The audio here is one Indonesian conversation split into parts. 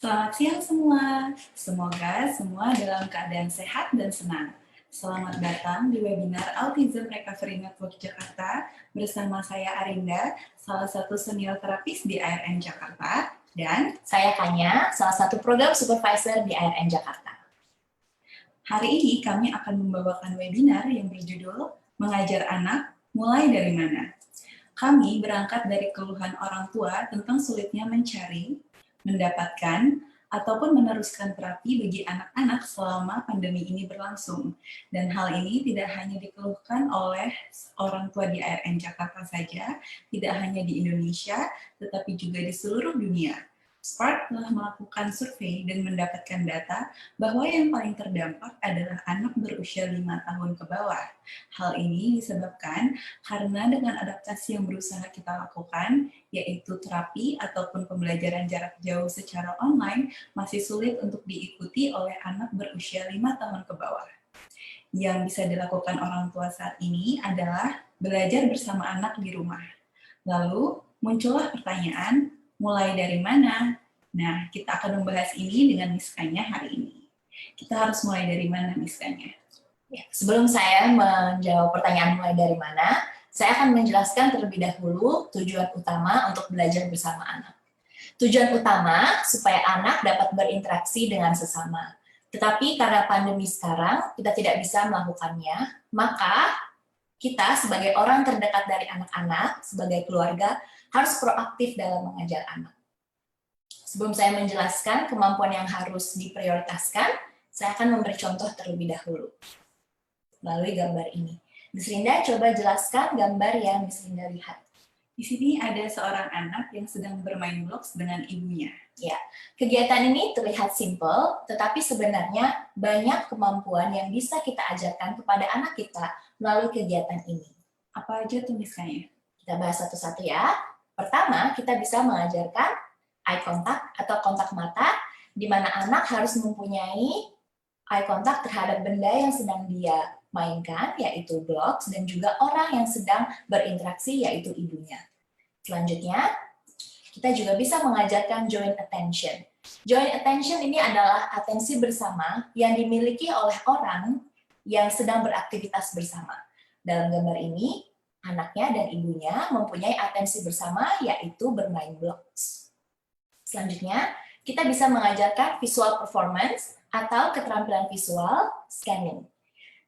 Selamat siang semua. Semoga semua dalam keadaan sehat dan senang. Selamat datang di webinar Autism Recovery Network Jakarta bersama saya Arinda, salah satu senior terapis di ARN Jakarta, dan saya Kanya, salah satu program supervisor di ARN Jakarta. Hari ini kami akan membawakan webinar yang berjudul Mengajar Anak, Mulai Dari Mana? Kami berangkat dari keluhan orang tua tentang sulitnya mencari, mendapatkan, ataupun meneruskan terapi bagi anak-anak selama pandemi ini berlangsung. Dan hal ini tidak hanya dikeluhkan oleh orang tua di ARN Jakarta saja, tidak hanya di Indonesia, tetapi juga di seluruh dunia. Spark telah melakukan survei dan mendapatkan data bahwa yang paling terdampak adalah anak berusia 5 tahun ke bawah. Hal ini disebabkan karena dengan adaptasi yang berusaha kita lakukan, yaitu terapi ataupun pembelajaran jarak jauh secara online, masih sulit untuk diikuti oleh anak berusia 5 tahun ke bawah. Yang bisa dilakukan orang tua saat ini adalah belajar bersama anak di rumah. Lalu muncullah pertanyaan, mulai dari mana? Nah, kita akan membahas ini dengan Miss Kanya hari ini. Kita harus mulai dari mana, Miss Kanya? Ya, sebelum saya menjawab pertanyaan mulai dari mana, saya akan menjelaskan terlebih dahulu tujuan utama untuk belajar bersama anak. Tujuan utama supaya anak dapat berinteraksi dengan sesama. Tetapi karena pandemi sekarang, kita tidak bisa melakukannya, maka kita sebagai orang terdekat dari anak-anak, sebagai keluarga, harus proaktif dalam mengajar anak. Sebelum saya menjelaskan kemampuan yang harus diprioritaskan, saya akan memberi contoh terlebih dahulu melalui gambar ini. Miss Linda, coba jelaskan gambar yang Miss Linda lihat. Di sini ada seorang anak yang sedang bermain blocks dengan ibunya. Ya, kegiatan ini terlihat simpel, tetapi sebenarnya banyak kemampuan yang bisa kita ajarkan kepada anak kita melalui kegiatan ini. Apa aja tuh misalnya? Kita bahas satu-satu ya. Pertama, kita bisa mengajarkan eye contact atau kontak mata, di mana anak harus mempunyai eye contact terhadap benda yang sedang dia mainkan, yaitu blocks, dan juga orang yang sedang berinteraksi, yaitu ibunya. Selanjutnya, kita juga bisa mengajarkan joint attention. Joint attention ini adalah atensi bersama yang dimiliki oleh orang yang sedang beraktivitas bersama. Dalam gambar ini, anaknya dan ibunya mempunyai atensi bersama, yaitu bermain blocks. Selanjutnya, kita bisa mengajarkan visual performance atau keterampilan visual scanning.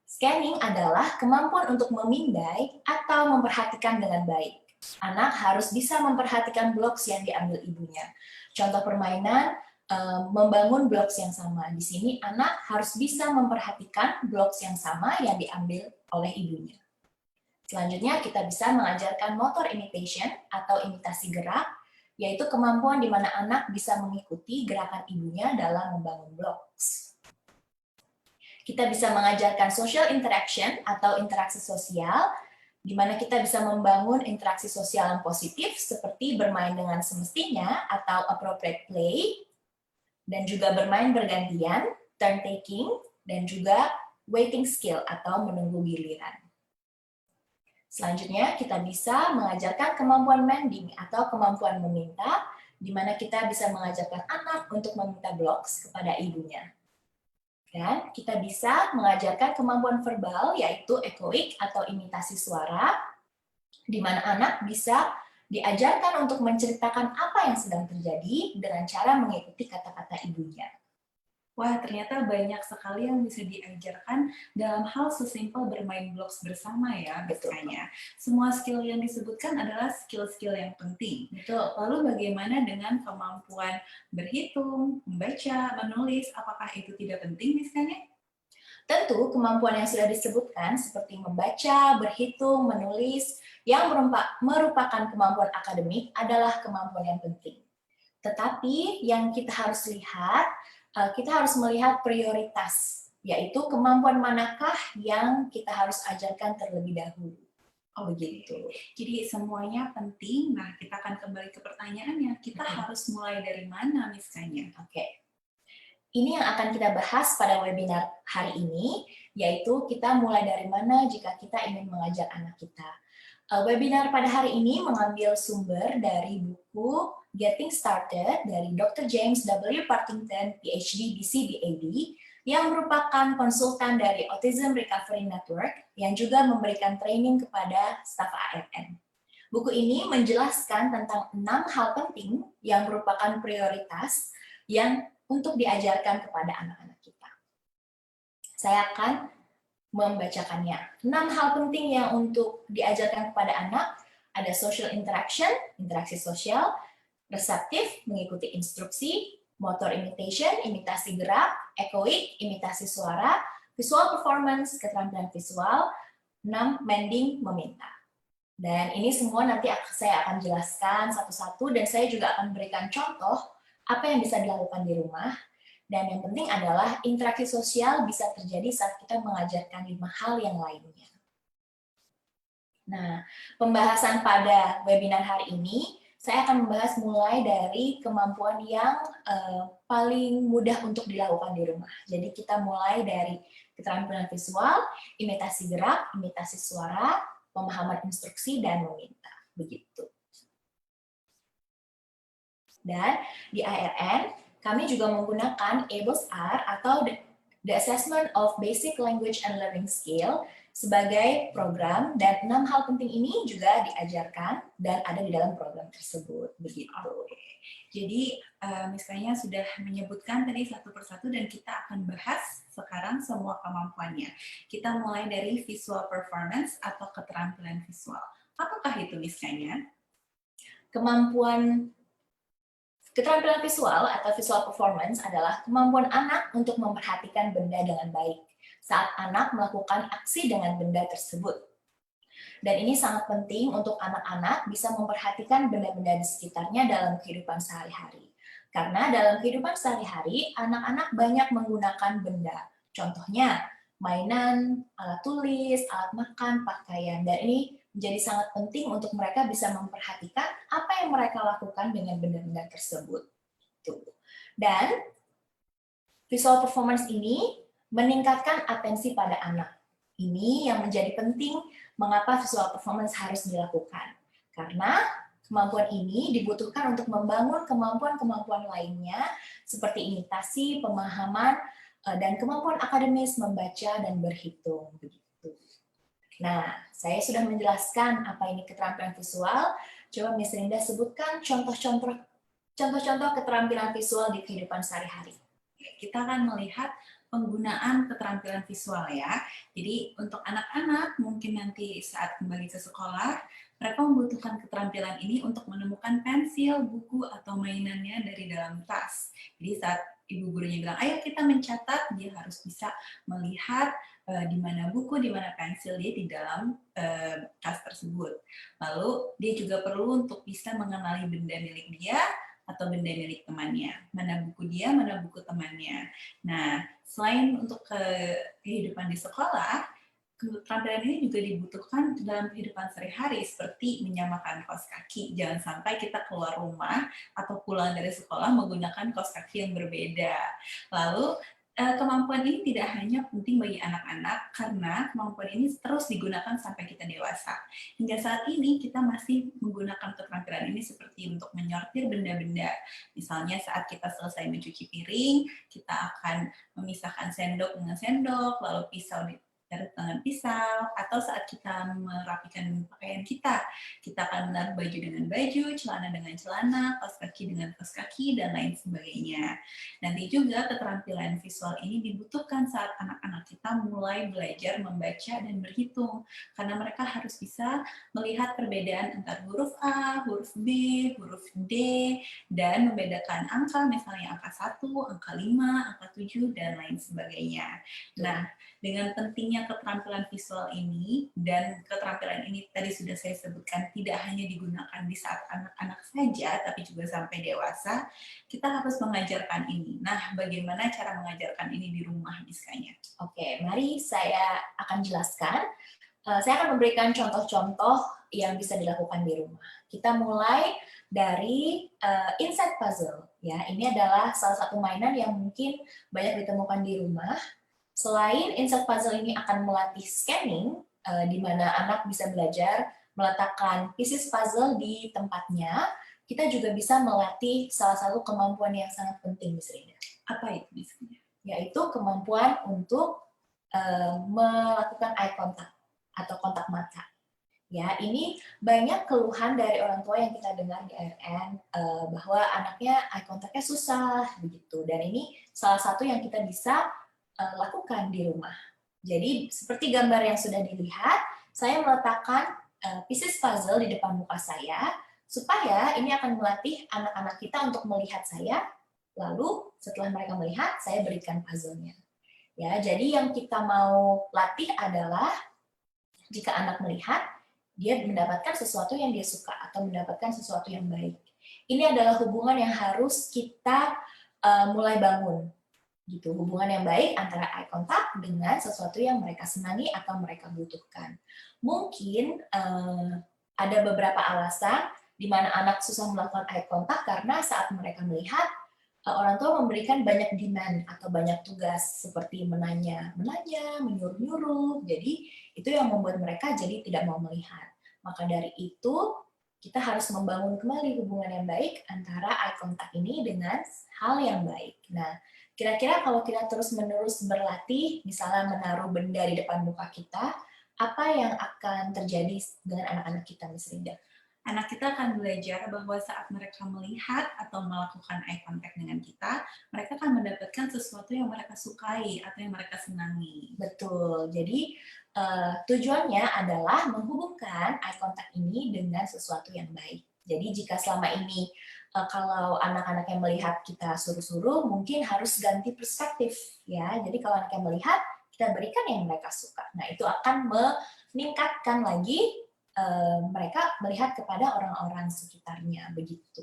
Scanning adalah kemampuan untuk memindai atau memperhatikan dengan baik. Anak harus bisa memperhatikan blocks yang diambil ibunya. Contoh permainan, membangun blocks yang sama. Di sini anak harus bisa memperhatikan blocks yang sama yang diambil oleh ibunya. Selanjutnya, kita bisa mengajarkan motor imitation atau imitasi gerak, yaitu kemampuan di mana anak bisa mengikuti gerakan ibunya dalam membangun blocks. Kita bisa mengajarkan social interaction atau interaksi sosial, di mana kita bisa membangun interaksi sosial yang positif seperti bermain dengan semestinya atau appropriate play, dan juga bermain bergantian, turn taking, dan juga waiting skill atau menunggu giliran. Selanjutnya, kita bisa mengajarkan kemampuan mending atau kemampuan meminta, di mana kita bisa mengajarkan anak untuk meminta blocks kepada ibunya. Dan kita bisa mengajarkan kemampuan verbal, yaitu echoic atau imitasi suara, di mana anak bisa diajarkan untuk menceritakan apa yang sedang terjadi dengan cara mengikuti kata-kata ibunya. Wah, ternyata banyak sekali yang bisa diajarkan dalam hal sesimpel bermain blocks bersama ya, biasanya. Semua skill yang disebutkan adalah skill-skill yang penting. Betul. Lalu bagaimana dengan kemampuan berhitung, membaca, menulis, apakah itu tidak penting misalnya? Tentu, kemampuan yang sudah disebutkan seperti membaca, berhitung, menulis, yang merupakan kemampuan akademik adalah kemampuan yang penting. Tetapi yang kita harus lihat, kita harus melihat prioritas, yaitu kemampuan manakah yang kita harus ajarkan terlebih dahulu. Oh begitu. Jadi semuanya penting. Nah, kita akan kembali ke pertanyaannya. Kita harus mulai dari mana, Miss Kanya? Oke. Ini yang akan kita bahas pada webinar hari ini, yaitu kita mulai dari mana jika kita ingin mengajar anak kita. Webinar pada hari ini mengambil sumber dari buku Getting Started dari Dr. James W. Partington, PhD, BCBAD, yang merupakan konsultan dari Autism Recovery Network yang juga memberikan training kepada staf ARN. Buku ini menjelaskan tentang 6 hal penting yang merupakan prioritas yang untuk diajarkan kepada anak-anak kita. Saya akan membacakannya. 6 hal penting yang untuk diajarkan kepada anak ada social interaction, interaksi sosial, reseptif, mengikuti instruksi, motor imitation, imitasi gerak, echoic, imitasi suara, visual performance, keterampilan visual, 6, mending, meminta. Dan ini semua nanti saya akan jelaskan satu-satu dan saya juga akan berikan contoh apa yang bisa dilakukan di rumah. Dan yang penting adalah interaksi sosial bisa terjadi saat kita mengajarkan 5 hal yang lainnya. Nah, pembahasan pada webinar hari ini saya akan membahas mulai dari kemampuan yang paling mudah untuk dilakukan di rumah. Jadi kita mulai dari keterampilan visual, imitasi gerak, imitasi suara, pemahaman instruksi, dan meminta. Begitu. Dan di ARN, kami juga menggunakan ABLES-R atau The Assessment of Basic Language and Learning Skill sebagai program, dan 6 hal penting ini juga diajarkan dan ada di dalam program tersebut. Begitu. Jadi, misalnya sudah menyebutkan tadi satu persatu dan kita akan bahas sekarang semua kemampuannya. Kita mulai dari visual performance atau keterampilan visual. Apakah itu misalnya? Keterampilan visual atau visual performance adalah kemampuan anak untuk memperhatikan benda dengan baik saat anak melakukan aksi dengan benda tersebut. Dan ini sangat penting untuk anak-anak bisa memperhatikan benda-benda di sekitarnya dalam kehidupan sehari-hari. Karena dalam kehidupan sehari-hari, anak-anak banyak menggunakan benda. Contohnya, mainan, alat tulis, alat makan, pakaian. Dan ini menjadi sangat penting untuk mereka bisa memperhatikan apa yang mereka lakukan dengan benda-benda tersebut. Dan visual performance ini meningkatkan atensi pada anak. Ini yang menjadi penting mengapa visual performance harus dilakukan. Karena kemampuan ini dibutuhkan untuk membangun kemampuan-kemampuan lainnya seperti imitasi, pemahaman, dan kemampuan akademis membaca dan berhitung. Begitu. Nah, saya sudah menjelaskan apa ini keterampilan visual. Coba Miss Rinda sebutkan contoh-contoh keterampilan visual di kehidupan sehari-hari. Kita akan melihat penggunaan keterampilan visual ya. Jadi untuk anak-anak mungkin nanti saat kembali ke sekolah, mereka membutuhkan keterampilan ini untuk menemukan pensil, buku, atau mainannya dari dalam tas. Jadi saat ibu gurunya bilang, ayo kita mencatat, dia harus bisa melihat di mana buku, di mana pensil dia di dalam tas tersebut. Lalu dia juga perlu untuk bisa mengenali benda milik dia, atau benda milik temannya, mana buku dia, mana buku temannya. Nah, selain untuk kehidupan di sekolah, keterampilan ini juga dibutuhkan dalam kehidupan sehari-hari, seperti menyamakan kaos kaki. Jangan sampai kita keluar rumah atau pulang dari sekolah menggunakan kaos kaki yang berbeda. Lalu, kemampuan ini tidak hanya penting bagi anak-anak, karena kemampuan ini terus digunakan sampai kita dewasa. Hingga saat ini kita masih menggunakan keterampilan ini seperti untuk menyortir benda-benda. Misalnya saat kita selesai mencuci piring, kita akan memisahkan sendok dengan sendok, lalu pisau dengan pisau, atau saat kita merapikan pakaian kita akan menaruh baju dengan baju, celana dengan celana, kaos kaki dengan kaos kaki, dan lain sebagainya. Nanti juga keterampilan visual ini dibutuhkan saat anak-anak kita mulai belajar membaca dan berhitung, karena mereka harus bisa melihat perbedaan antara huruf A, huruf B, huruf D, dan membedakan angka, misalnya angka 1, angka 5, angka 7, dan lain sebagainya. Nah, dengan pentingnya keterampilan visual ini, dan keterampilan ini tadi sudah saya sebutkan tidak hanya digunakan di saat anak-anak saja, tapi juga sampai dewasa, kita harus mengajarkan ini. Nah, bagaimana cara mengajarkan ini di rumah misalnya? Oke, mari saya akan jelaskan. Saya akan memberikan contoh-contoh yang bisa dilakukan di rumah. Kita mulai dari insect puzzle. Ya, ini adalah salah satu mainan yang mungkin banyak ditemukan di rumah. Selain insect puzzle ini akan melatih scanning, di mana anak bisa belajar meletakkan pieces puzzle di tempatnya, kita juga bisa melatih salah satu kemampuan yang sangat penting, Miss Rinda. Apa itu misalnya? Yaitu kemampuan untuk melakukan eye contact atau kontak mata. Ya, ini banyak keluhan dari orang tua yang kita dengar di ARN bahwa anaknya eye contact-nya susah begitu. Dan ini salah satu yang kita bisa lakukan di rumah. Jadi seperti gambar yang sudah dilihat, saya meletakkan pieces puzzle di depan muka saya supaya ini akan melatih anak-anak kita untuk melihat saya. Lalu setelah mereka melihat, saya berikan puzzle-nya. Ya, jadi yang kita mau latih adalah jika anak melihat, dia mendapatkan sesuatu yang dia suka atau mendapatkan sesuatu yang baik. Ini adalah hubungan yang harus kita mulai bangun. Gitu, hubungan yang baik antara eye contact dengan sesuatu yang mereka senangi atau mereka butuhkan. Mungkin ada beberapa alasan di mana anak susah melakukan eye contact karena saat mereka melihat, orang tua memberikan banyak demand atau banyak tugas seperti menanya, menyuruh-nyuruh. Jadi itu yang membuat mereka jadi tidak mau melihat. Maka dari itu kita harus membangun kembali hubungan yang baik antara eye contact ini dengan hal yang baik. Nah, kira-kira kalau kita terus-menerus berlatih, misalnya menaruh benda di depan muka kita, apa yang akan terjadi dengan anak-anak kita, Miss Rinda? Anak kita akan belajar bahwa saat mereka melihat atau melakukan eye contact dengan kita, mereka akan mendapatkan sesuatu yang mereka sukai atau yang mereka senangi. Betul. Jadi tujuannya adalah menghubungkan eye contact ini dengan sesuatu yang baik. Jadi jika selama ini kalau anak-anak yang melihat kita suruh-suruh, mungkin harus ganti perspektif ya. Jadi kalau anak yang melihat, kita berikan yang mereka suka. Nah, itu akan meningkatkan lagi mereka melihat kepada orang-orang sekitarnya, begitu.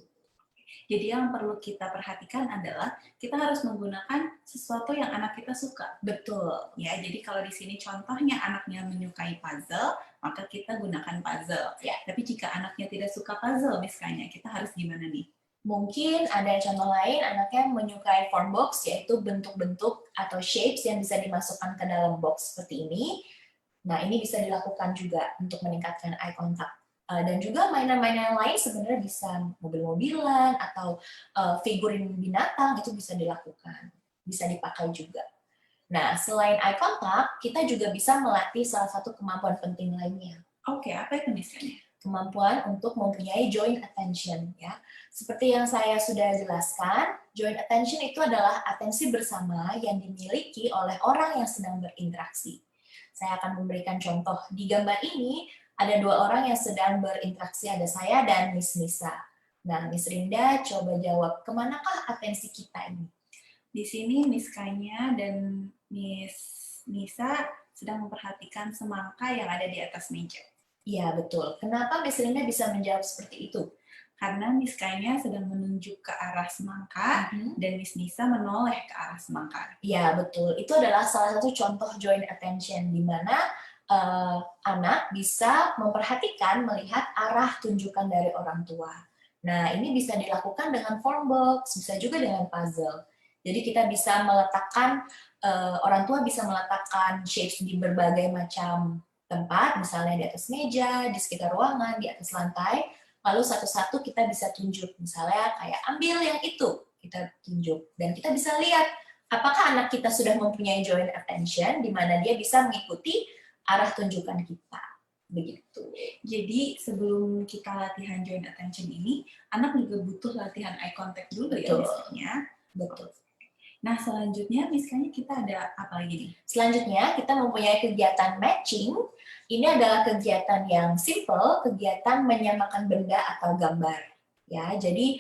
Jadi yang perlu kita perhatikan adalah kita harus menggunakan sesuatu yang anak kita suka. Betul. Ya, jadi kalau di sini contohnya anaknya menyukai puzzle, maka kita gunakan puzzle. Ya. Tapi jika anaknya tidak suka puzzle misalnya, kita harus gimana nih? Mungkin ada contoh lain, anaknya menyukai form box, yaitu bentuk-bentuk atau shapes yang bisa dimasukkan ke dalam box seperti ini. Nah, ini bisa dilakukan juga untuk meningkatkan eye contact. Dan juga mainan-mainan lain sebenarnya bisa mobil-mobilan atau figurin binatang, itu bisa dilakukan. Bisa dipakai juga. Nah, selain eye contact, kita juga bisa melatih salah satu kemampuan penting lainnya. Oke, apa itu misalnya? Kemampuan untuk mempunyai joint attention. Ya. Seperti yang saya sudah jelaskan, joint attention itu adalah atensi bersama yang dimiliki oleh orang yang sedang berinteraksi. Saya akan memberikan contoh. Di gambar ini, ada dua orang yang sedang berinteraksi, ada saya dan Miss Nisa. Nah, Miss Rinda coba jawab, kemanakah atensi kita ini? Di sini Miss Kanya dan Miss Nisa sedang memperhatikan semangka yang ada di atas meja. Iya, betul. Kenapa Miss Rinda bisa menjawab seperti itu? Karena Miss Kanya sedang menunjuk ke arah semangka dan Miss Nisa menoleh ke arah semangka. Iya, betul. Itu adalah salah satu contoh joint attention di mana anak bisa memperhatikan melihat arah tunjukan dari orang tua. Nah, ini bisa dilakukan dengan form box, bisa juga dengan puzzle. Jadi kita bisa meletakkan, orang tua bisa meletakkan shapes di berbagai macam tempat, misalnya di atas meja, di sekitar ruangan, di atas lantai, lalu satu-satu kita bisa tunjuk, misalnya kayak ambil yang itu, kita tunjuk. Dan kita bisa lihat apakah anak kita sudah mempunyai joint attention, di mana dia bisa mengikuti arah tunjukan kita. Begitu. Jadi sebelum kita latihan joint attention ini, anak juga butuh latihan eye contact dulu. Betul. Ya misalnya. Betul. Nah, selanjutnya misalnya kita ada apa lagi nih? Selanjutnya kita mempunyai kegiatan matching. Ini adalah kegiatan yang simple, kegiatan menyamakan benda atau gambar. Ya, jadi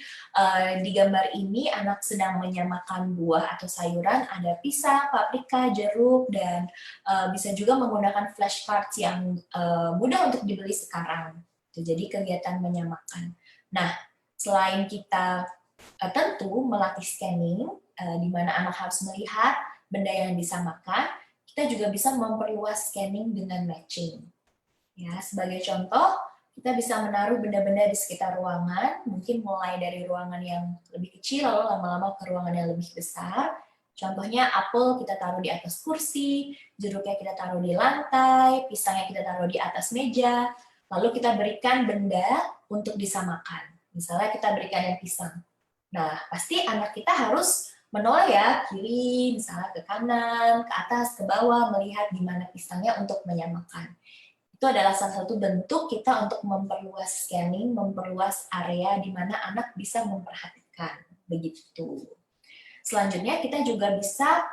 di gambar ini anak sedang menyamakan buah atau sayuran, ada pisang, paprika, jeruk, dan bisa juga menggunakan flashcards yang mudah untuk dibeli sekarang. Jadi kegiatan menyamakan. Nah, selain kita tentu melatih scanning, di mana anak harus melihat benda yang disamakan, kita juga bisa memperluas scanning dengan matching. Ya, sebagai contoh, kita bisa menaruh benda-benda di sekitar ruangan, mungkin mulai dari ruangan yang lebih kecil, lalu lama-lama ke ruangan yang lebih besar. Contohnya apel kita taruh di atas kursi, jeruknya kita taruh di lantai, pisangnya kita taruh di atas meja, lalu kita berikan benda untuk disamakan. Misalnya kita berikan yang pisang. Nah, pasti anak kita harus menoleh ya, kiri, misalnya ke kanan, ke atas, ke bawah, melihat gimana pisangnya untuk menyamakan. Itu adalah salah satu bentuk kita untuk memperluas scanning, memperluas area di mana anak bisa memperhatikan. Begitu. Selanjutnya kita juga bisa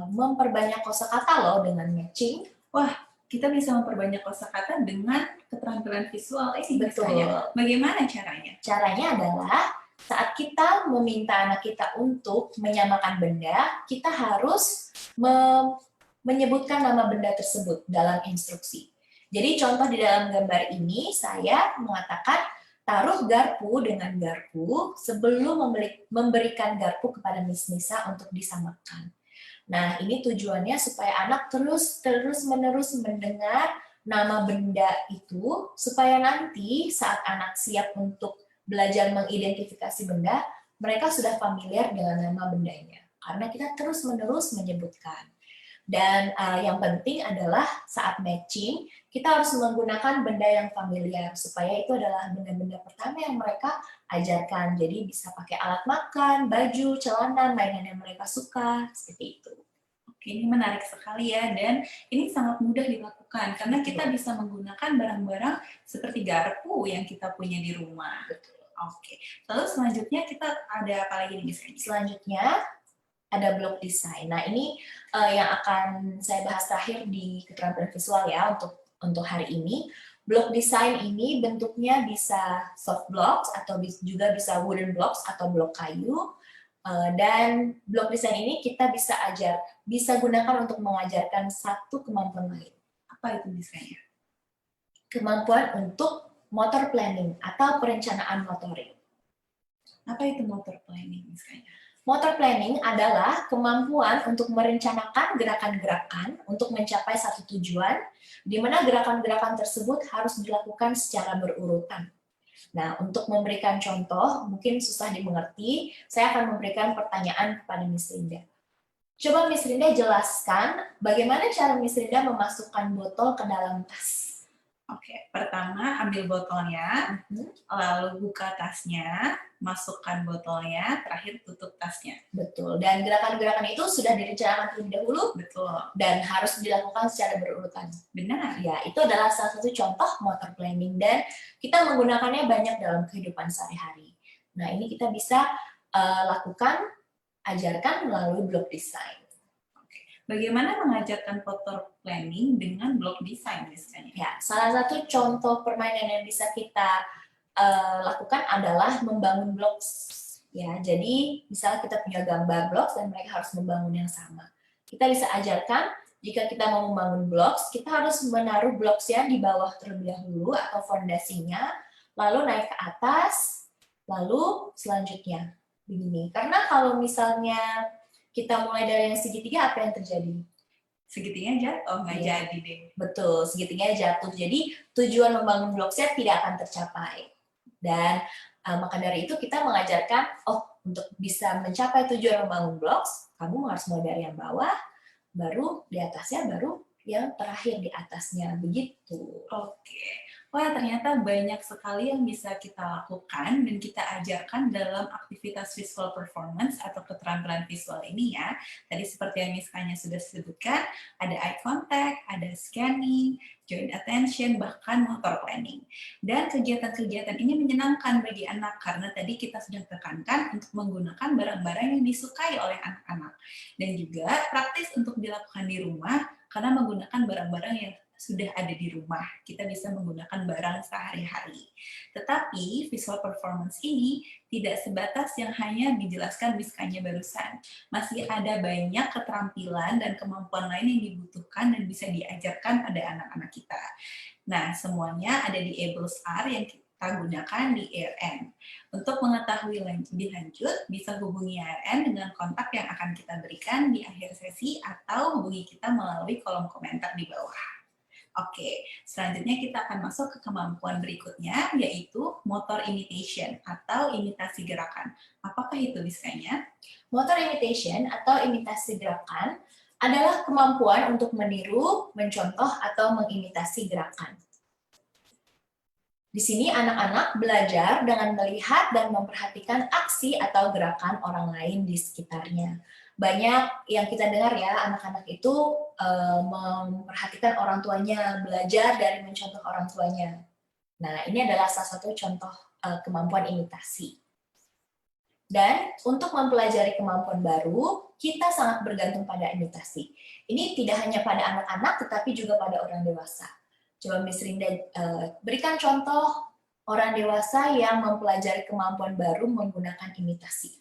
memperbanyak kosakata loh dengan matching. Wah, kita bisa memperbanyak kosakata dengan keterampilan visual ini. Betul. Misalnya. Bagaimana caranya? Caranya adalah saat kita meminta anak kita untuk menyamakan benda, kita harus menyebutkan nama benda tersebut dalam instruksi. Jadi contoh di dalam gambar ini, saya mengatakan taruh garpu dengan garpu sebelum memberikan garpu kepada Miss Nisa untuk disamakan. Nah, ini tujuannya supaya anak terus-menerus mendengar nama benda itu, supaya nanti saat anak siap untuk belajar mengidentifikasi benda, mereka sudah familiar dengan nama bendanya. Karena kita terus-menerus menyebutkan. Dan yang penting adalah saat matching, kita harus menggunakan benda yang familiar, supaya itu adalah benda-benda pertama yang mereka ajarkan. Jadi bisa pakai alat makan, baju, celana, mainan yang mereka suka, seperti itu. Oke, ini menarik sekali ya, dan ini sangat mudah dilakukan, karena kita bisa menggunakan barang-barang seperti garpu yang kita punya di rumah. Betul. Oke, lalu selanjutnya kita ada apa lagi nih misalnya? Selanjutnya ada block design. Nah ini yang akan saya bahas terakhir di keterampilan visual ya untuk hari ini. Block design ini bentuknya bisa soft blocks atau juga bisa wooden blocks atau blok kayu. Dan block design ini kita bisa gunakan untuk mengajarkan satu kemampuan lain. Apa itu misalnya? Kemampuan untuk motor planning atau perencanaan motorik. Apa itu motor planning misalnya? Motor planning adalah kemampuan untuk merencanakan gerakan-gerakan untuk mencapai satu tujuan, di mana gerakan-gerakan tersebut harus dilakukan secara berurutan. Nah, untuk memberikan contoh, mungkin susah dimengerti, saya akan memberikan pertanyaan kepada Miss Linda. Coba Miss Linda jelaskan bagaimana cara Miss Linda memasukkan botol ke dalam tas. Oke, pertama ambil botolnya, lalu buka tasnya, masukkan botolnya, terakhir tutup tasnya. Betul, dan gerakan-gerakan itu sudah direncanakan terlebih dahulu. Betul. Dan harus dilakukan secara berurutan. Benar. Ya, itu adalah salah satu contoh motor planning, dan kita menggunakannya banyak dalam kehidupan sehari-hari. Nah, ini kita bisa lakukan, ajarkan melalui block design. Bagaimana mengajarkan motor planning dengan block design misalnya? Ya, salah satu contoh permainan yang bisa kita lakukan adalah membangun blocks. Ya, jadi misalnya kita punya gambar blocks dan mereka harus membangun yang sama. Kita bisa ajarkan jika kita mau membangun blocks, kita harus menaruh blocks-nya di bawah terlebih dahulu atau fondasinya, lalu naik ke atas, lalu selanjutnya begini. Karena kalau misalnya kita mulai dari yang segitiga, apa yang terjadi? Segitiganya jatuh, nggak jadi deh. Betul, segitiganya jatuh. Jadi tujuan membangun blok-set tidak akan tercapai. Dan maka dari itu kita mengajarkan, untuk bisa mencapai tujuan membangun blok, kamu harus mulai dari yang bawah, baru di atasnya, baru yang terakhir di atasnya. Begitu. Oke. Wah, ternyata banyak sekali yang bisa kita lakukan dan kita ajarkan dalam aktivitas visual performance atau keterampilan visual ini ya. Tadi seperti yang Miss Kanya sudah sebutkan, ada eye contact, ada scanning, joint attention, bahkan motor planning. Dan kegiatan-kegiatan ini menyenangkan bagi anak karena tadi kita sudah tekankan untuk menggunakan barang-barang yang disukai oleh anak-anak. Dan juga praktis untuk dilakukan di rumah karena menggunakan barang-barang yang sudah ada di rumah, kita bisa menggunakan barang sehari-hari. Tetapi visual performance ini tidak sebatas yang hanya dijelaskan Miss Kanya barusan. Masih ada banyak keterampilan dan kemampuan lain yang dibutuhkan dan bisa diajarkan pada anak-anak kita. Nah, semuanya ada di ABLES-R yang kita gunakan di ARN. Untuk mengetahui lebih lanjut, bisa hubungi ARN dengan kontak yang akan kita berikan di akhir sesi atau hubungi kita melalui kolom komentar di bawah. Oke, selanjutnya kita akan masuk ke kemampuan berikutnya, yaitu motor imitation atau imitasi gerakan. Apakah itu biasanya? Motor imitation atau imitasi gerakan adalah kemampuan untuk meniru, mencontoh, atau mengimitasi gerakan. Di sini anak-anak belajar dengan melihat dan memperhatikan aksi atau gerakan orang lain di sekitarnya. Banyak yang kita dengar ya, anak-anak itu memperhatikan orang tuanya, belajar dari mencontoh orang tuanya. Nah, ini adalah salah satu contoh kemampuan imitasi. Dan untuk mempelajari kemampuan baru, kita sangat bergantung pada imitasi. Ini tidak hanya pada anak-anak, tetapi juga pada orang dewasa. Coba Miss Rinda berikan contoh orang dewasa yang mempelajari kemampuan baru menggunakan imitasi.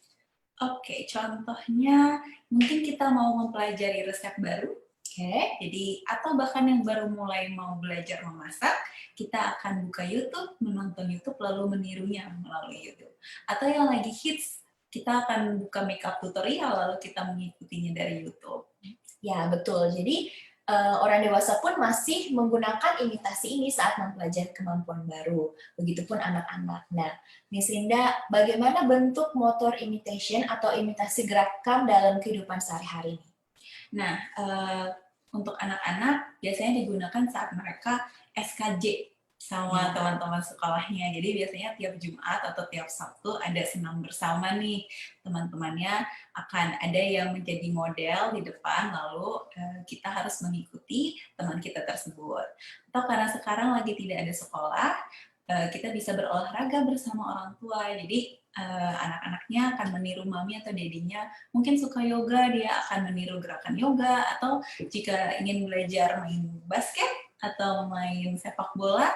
Oke, contohnya mungkin kita mau mempelajari resep baru. Jadi atau bahkan yang baru mulai mau belajar memasak, kita akan buka YouTube, menonton YouTube lalu menirunya melalui YouTube. Atau yang lagi hits, kita akan buka makeup tutorial lalu kita mengikutinya dari YouTube. Ya, betul. Jadi orang dewasa pun masih menggunakan imitasi ini saat mempelajari kemampuan baru. Begitupun anak-anak. Nah, Miss Rinda, bagaimana bentuk motor imitation atau imitasi gerakan dalam kehidupan sehari-hari? Nah, untuk anak-anak biasanya digunakan saat mereka SKJ sama teman-teman sekolahnya. Jadi biasanya tiap Jumat atau tiap Sabtu ada senam bersama nih. Teman-temannya akan ada yang menjadi model di depan, lalu kita harus mengikuti teman kita tersebut. Atau karena sekarang lagi tidak ada sekolah, kita bisa berolahraga bersama orang tua. Jadi anak-anaknya akan meniru mami atau dedinya. Mungkin suka yoga, dia akan meniru gerakan yoga. Atau jika ingin belajar main basket atau main sepak bola,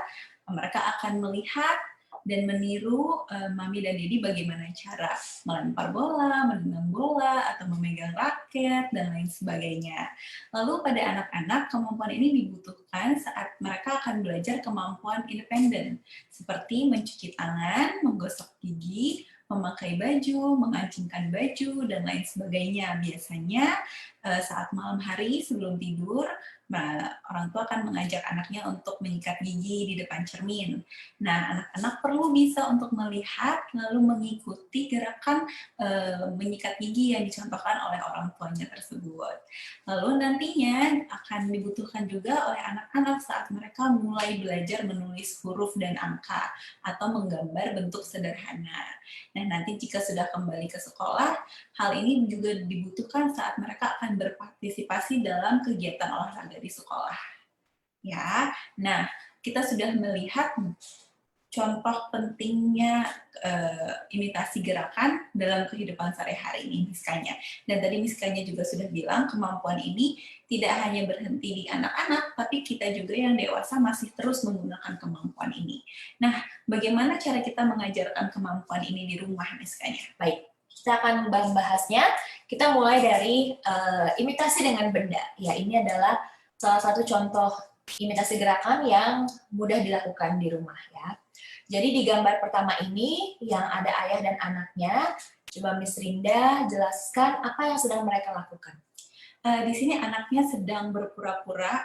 mereka akan melihat dan meniru mami dan dedi bagaimana cara melempar bola, menendang bola, atau memegang raket, dan lain sebagainya. Lalu pada anak-anak, kemampuan ini dibutuhkan saat mereka akan belajar kemampuan independen, seperti mencuci tangan, menggosok gigi, memakai baju, mengancingkan baju, dan lain sebagainya. Biasanya saat malam hari sebelum tidur, orang tua akan mengajak anaknya untuk menyikat gigi di depan cermin. Nah, anak-anak perlu bisa untuk melihat lalu mengikuti gerakan menyikat gigi yang dicontohkan oleh orang tuanya tersebut. Lalu nantinya akan dibutuhkan juga oleh anak-anak saat mereka mulai belajar menulis huruf dan angka atau menggambar bentuk sederhana. Nah, nanti jika sudah kembali ke sekolah, hal ini juga dibutuhkan saat mereka akan berpartisipasi dalam kegiatan olahraga di sekolah. Ya, nah kita sudah melihat contoh pentingnya imitasi gerakan dalam kehidupan sehari-hari ini, Miskanya. Dan tadi Miskanya juga sudah bilang kemampuan ini tidak hanya berhenti di anak-anak, tapi kita juga yang dewasa masih terus menggunakan kemampuan ini. Nah, bagaimana cara kita mengajarkan kemampuan ini di rumah, Miskanya? Baik, kita akan membahasnya. Kita mulai dari imitasi dengan benda. Ya, ini adalah salah satu contoh imitasi gerakan yang mudah dilakukan di rumah ya. Jadi di gambar pertama ini yang ada ayah dan anaknya, coba Miss Rinda jelaskan apa yang sedang mereka lakukan. Di sini anaknya sedang berpura-pura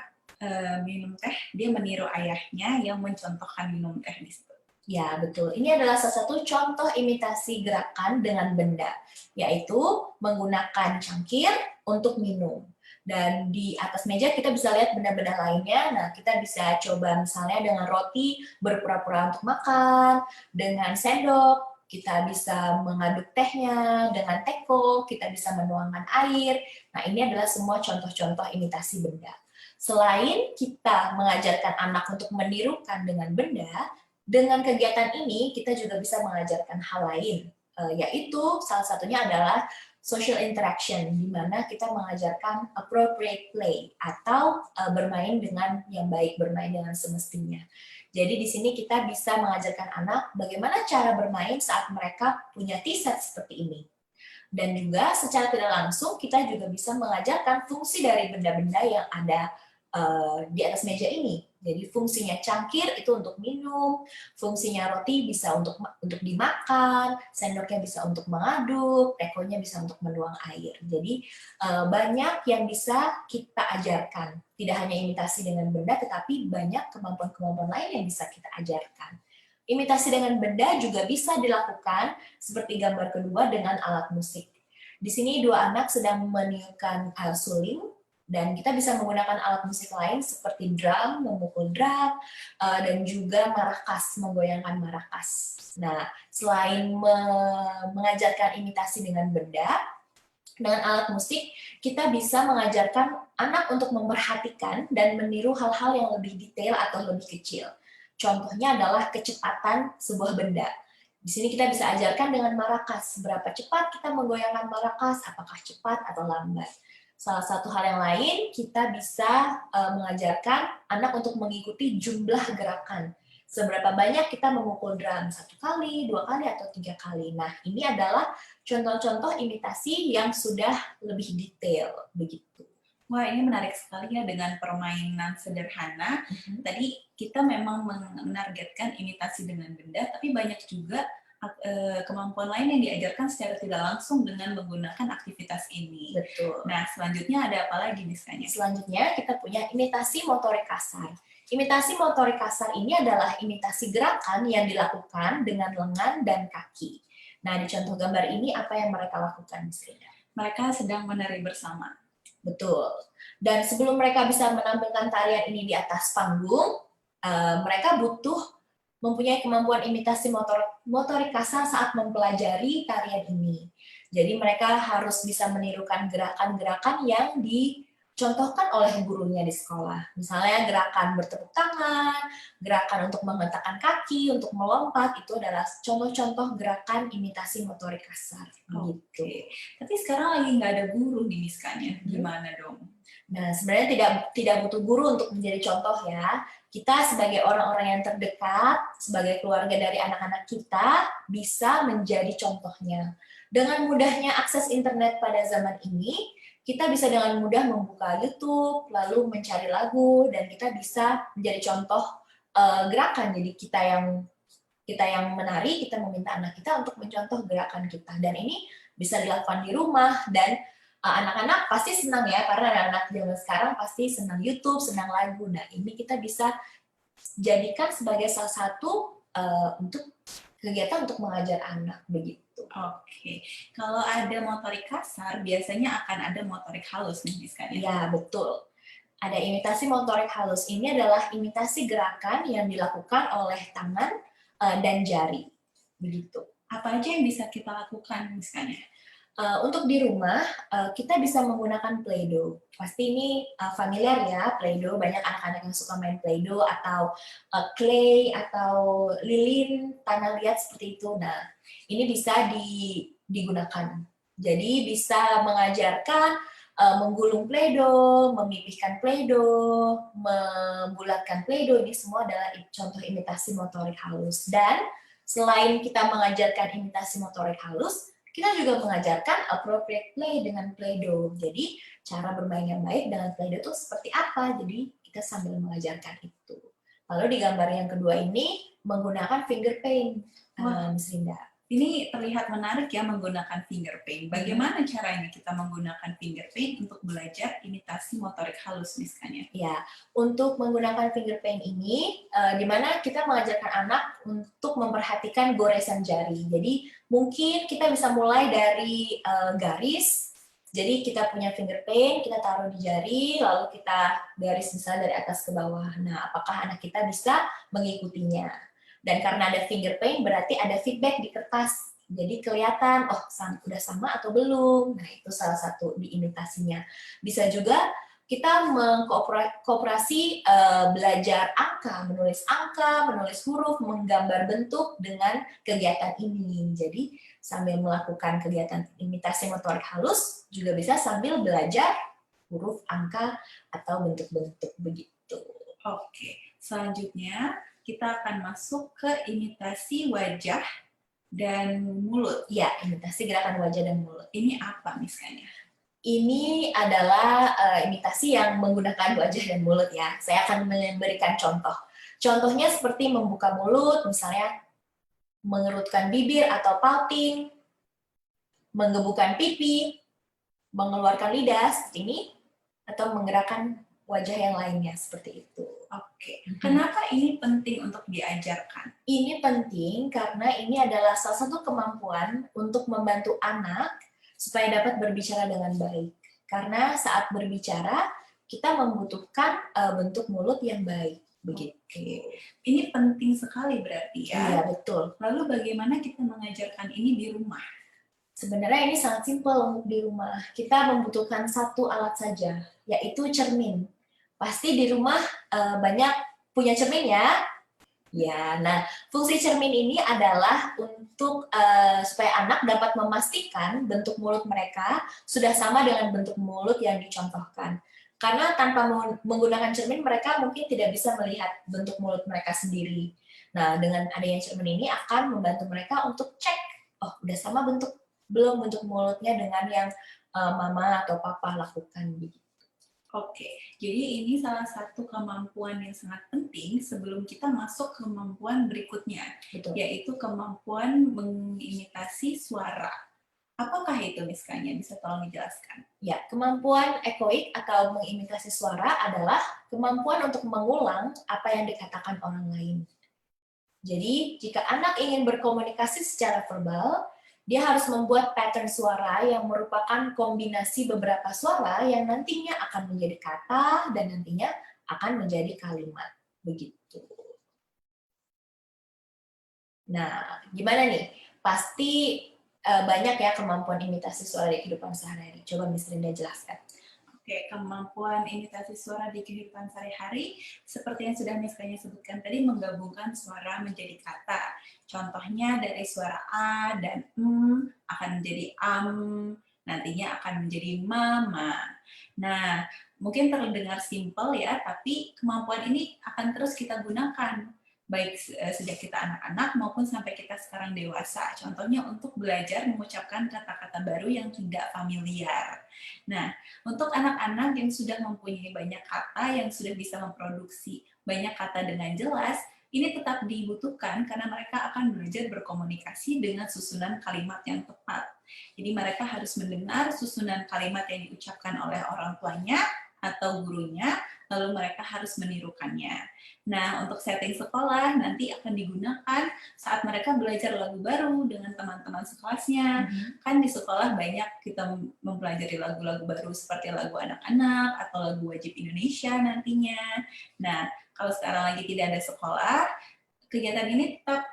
minum teh, dia meniru ayahnya yang mencontohkan minum teh di situ. Ya, betul. Ini adalah salah satu contoh imitasi gerakan dengan benda, yaitu menggunakan cangkir untuk minum. Dan di atas meja kita bisa lihat benda-benda lainnya. Nah, kita bisa coba misalnya dengan roti berpura-pura untuk makan, dengan sendok kita bisa mengaduk tehnya, dengan teko kita bisa menuangkan air. Nah, ini adalah semua contoh-contoh imitasi benda. Selain kita mengajarkan anak untuk menirukan dengan benda, dengan kegiatan ini kita juga bisa mengajarkan hal lain, yaitu salah satunya adalah social interaction, di mana kita mengajarkan appropriate play atau bermain dengan yang baik, bermain dengan semestinya. Jadi di sini kita bisa mengajarkan anak bagaimana cara bermain saat mereka punya tea set seperti ini. Dan juga secara tidak langsung kita juga bisa mengajarkan fungsi dari benda-benda yang ada di atas meja ini. Jadi fungsinya cangkir itu untuk minum, fungsinya roti bisa untuk dimakan, sendoknya bisa untuk mengaduk, tekonya bisa untuk menuang air. Jadi banyak yang bisa kita ajarkan. Tidak hanya imitasi dengan benda, tetapi banyak kemampuan-kemampuan lain yang bisa kita ajarkan. Imitasi dengan benda juga bisa dilakukan seperti gambar kedua dengan alat musik. Di sini dua anak sedang meniupkan suling, Dan kita bisa menggunakan alat musik lain seperti drum, memukul drum, dan juga marakas, menggoyangkan marakas. Nah, selain mengajarkan imitasi dengan benda, dengan alat musik, kita bisa mengajarkan anak untuk memperhatikan dan meniru hal-hal yang lebih detail atau lebih kecil. Contohnya adalah kecepatan sebuah benda. Di sini kita bisa ajarkan dengan marakas, seberapa cepat kita menggoyangkan marakas, apakah cepat atau lambat. Salah satu hal yang lain, kita bisa mengajarkan anak untuk mengikuti jumlah gerakan. Seberapa banyak kita memukul drum, 1 kali, 2 kali, atau 3 kali. Nah, ini adalah contoh-contoh imitasi yang sudah lebih detail, begitu. Wah, ini menarik sekali ya dengan permainan sederhana. Tadi kita memang menargetkan imitasi dengan benda, tapi banyak juga kemampuan lain yang diajarkan secara tidak langsung dengan menggunakan aktivitas ini. Betul. Nah, selanjutnya ada apa lagi misalnya? Selanjutnya kita punya imitasi motorik kasar. Imitasi motorik kasar ini adalah imitasi gerakan yang dilakukan dengan lengan dan kaki. Nah, di contoh gambar ini apa yang mereka lakukan, Miss Rida? Mereka sedang menari bersama. Betul. Dan sebelum mereka bisa menampilkan tarian ini di atas panggung, mereka butuh mempunyai kemampuan imitasi motorik kasar saat mempelajari tarian ini. Jadi mereka harus bisa menirukan gerakan-gerakan yang dicontohkan oleh gurunya di sekolah. Misalnya gerakan bertepuk tangan, gerakan untuk menghentakkan kaki, untuk melompat, itu adalah contoh-contoh gerakan imitasi motorik kasar. Oke. Tapi sekarang lagi nggak ada guru di Miskanya, gimana dong? Nah, sebenarnya tidak butuh guru untuk menjadi contoh ya. Kita sebagai orang-orang yang terdekat, sebagai keluarga dari anak-anak kita, bisa menjadi contohnya. Dengan mudahnya akses internet pada zaman ini, kita bisa dengan mudah membuka YouTube, lalu mencari lagu, dan kita bisa menjadi contoh gerakan. Jadi kita yang menari, kita meminta anak kita untuk mencontoh gerakan kita. Dan ini bisa dilakukan di rumah, dan anak-anak pasti senang ya, karena anak-anak zaman sekarang pasti senang YouTube, senang lagu. Nah, ini kita bisa jadikan sebagai salah satu untuk kegiatan untuk mengajar anak, begitu. Oke. Kalau ada motorik kasar, biasanya akan ada motorik halus nih, Miskanya. Ya, betul. Ada imitasi motorik halus. Ini adalah imitasi gerakan yang dilakukan oleh tangan dan jari, begitu. Apa aja yang bisa kita lakukan, Miskanya? Untuk di rumah, kita bisa menggunakan Play-Doh. Pasti ini familiar ya, Play-Doh. Banyak anak-anak yang suka main Play-Doh atau clay atau lilin, tanah liat seperti itu. Nah, ini bisa digunakan. Jadi bisa mengajarkan menggulung Play-Doh, memipihkan Play-Doh, membulatkan Play-Doh. Ini semua adalah contoh imitasi motorik halus. Dan selain kita mengajarkan imitasi motorik halus, kita juga mengajarkan appropriate play dengan Play-Doh. Jadi, cara bermain yang baik dengan Play-Doh itu seperti apa? Jadi, kita sambil mengajarkan itu. Lalu di gambar yang kedua ini, menggunakan finger paint, Miss Linda. Ini terlihat menarik ya menggunakan finger paint. Bagaimana caranya kita menggunakan finger paint untuk belajar imitasi motorik halus, Miskanya? Ya, untuk menggunakan finger paint ini, di mana kita mengajarkan anak untuk memperhatikan goresan jari. Jadi, mungkin kita bisa mulai dari garis. Jadi, kita punya finger paint, kita taruh di jari, lalu kita garis misalnya dari atas ke bawah. Nah, apakah anak kita bisa mengikutinya? Dan karena ada finger paint, berarti ada feedback di kertas. Jadi kelihatan, oh udah sama atau belum. Nah, itu salah satu diimitasinya. Bisa juga kita mengkooperasi belajar angka, menulis huruf, menggambar bentuk dengan kegiatan ini. Jadi sambil melakukan kegiatan imitasi motorik halus, juga bisa sambil belajar huruf, angka, atau bentuk-bentuk begitu. Oke, selanjutnya kita akan masuk ke imitasi wajah dan mulut. Ya, imitasi gerakan wajah dan mulut. Ini apa misalnya? Ini adalah imitasi yang menggunakan wajah dan mulut ya. Saya akan memberikan contoh. Contohnya seperti membuka mulut, misalnya mengerutkan bibir atau pouting, menggebukkan pipi, mengeluarkan lidah seperti ini, atau menggerakkan wajah yang lainnya seperti itu. Oke, kenapa ini penting untuk diajarkan? Ini penting karena ini adalah salah satu kemampuan untuk membantu anak supaya dapat berbicara dengan baik. Karena saat berbicara, kita membutuhkan bentuk mulut yang baik. Begitu. Ini penting sekali berarti ya. Iya, betul. Lalu bagaimana kita mengajarkan ini di rumah? Sebenarnya ini sangat simpel untuk di rumah. Kita membutuhkan satu alat saja, yaitu cermin. Pasti di rumah banyak punya cermin ya? Ya, nah fungsi cermin ini adalah untuk supaya anak dapat memastikan bentuk mulut mereka sudah sama dengan bentuk mulut yang dicontohkan. Karena tanpa menggunakan cermin mereka mungkin tidak bisa melihat bentuk mulut mereka sendiri. Nah, dengan adanya cermin ini akan membantu mereka untuk cek, oh udah sama belum bentuk mulutnya dengan yang mama atau papa lakukan. Oke, jadi ini salah satu kemampuan yang sangat penting sebelum kita masuk ke kemampuan berikutnya, Betul. yaitu kemampuan mengimitasi suara. Apakah itu, Miss Kanya? Bisa tolong dijelaskan? Ya, kemampuan ekoik atau mengimitasi suara adalah kemampuan untuk mengulang apa yang dikatakan orang lain. Jadi, jika anak ingin berkomunikasi secara verbal, dia harus membuat pattern suara yang merupakan kombinasi beberapa suara yang nantinya akan menjadi kata dan nantinya akan menjadi kalimat. Begitu. Nah, gimana nih? Pasti banyak ya kemampuan imitasi suara di kehidupan sehari-hari. Coba Miss Linda jelaskan. Oke, kemampuan imitasi suara di kehidupan sehari-hari, seperti yang sudah Miss Kanya sebutkan tadi, menggabungkan suara menjadi kata. Contohnya dari suara A dan akan menjadi nantinya akan menjadi mama. Nah, mungkin terdengar simpel ya, tapi kemampuan ini akan terus kita gunakan baik sejak kita anak-anak maupun sampai kita sekarang dewasa. Contohnya untuk belajar mengucapkan kata-kata baru yang tidak familiar. Nah, untuk anak-anak yang sudah mempunyai banyak kata, yang sudah bisa memproduksi banyak kata dengan jelas, ini tetap dibutuhkan karena mereka akan belajar berkomunikasi dengan susunan kalimat yang tepat. Jadi mereka harus mendengar susunan kalimat yang diucapkan oleh orang tuanya atau gurunya, lalu mereka harus menirukannya. Nah, untuk setting sekolah nanti akan digunakan saat mereka belajar lagu baru dengan teman-teman sekelasnya. Kan di sekolah banyak kita mempelajari lagu-lagu baru seperti lagu anak-anak atau lagu wajib Indonesia nantinya. Nah, kalau sekarang lagi tidak ada sekolah, kegiatan ini tetap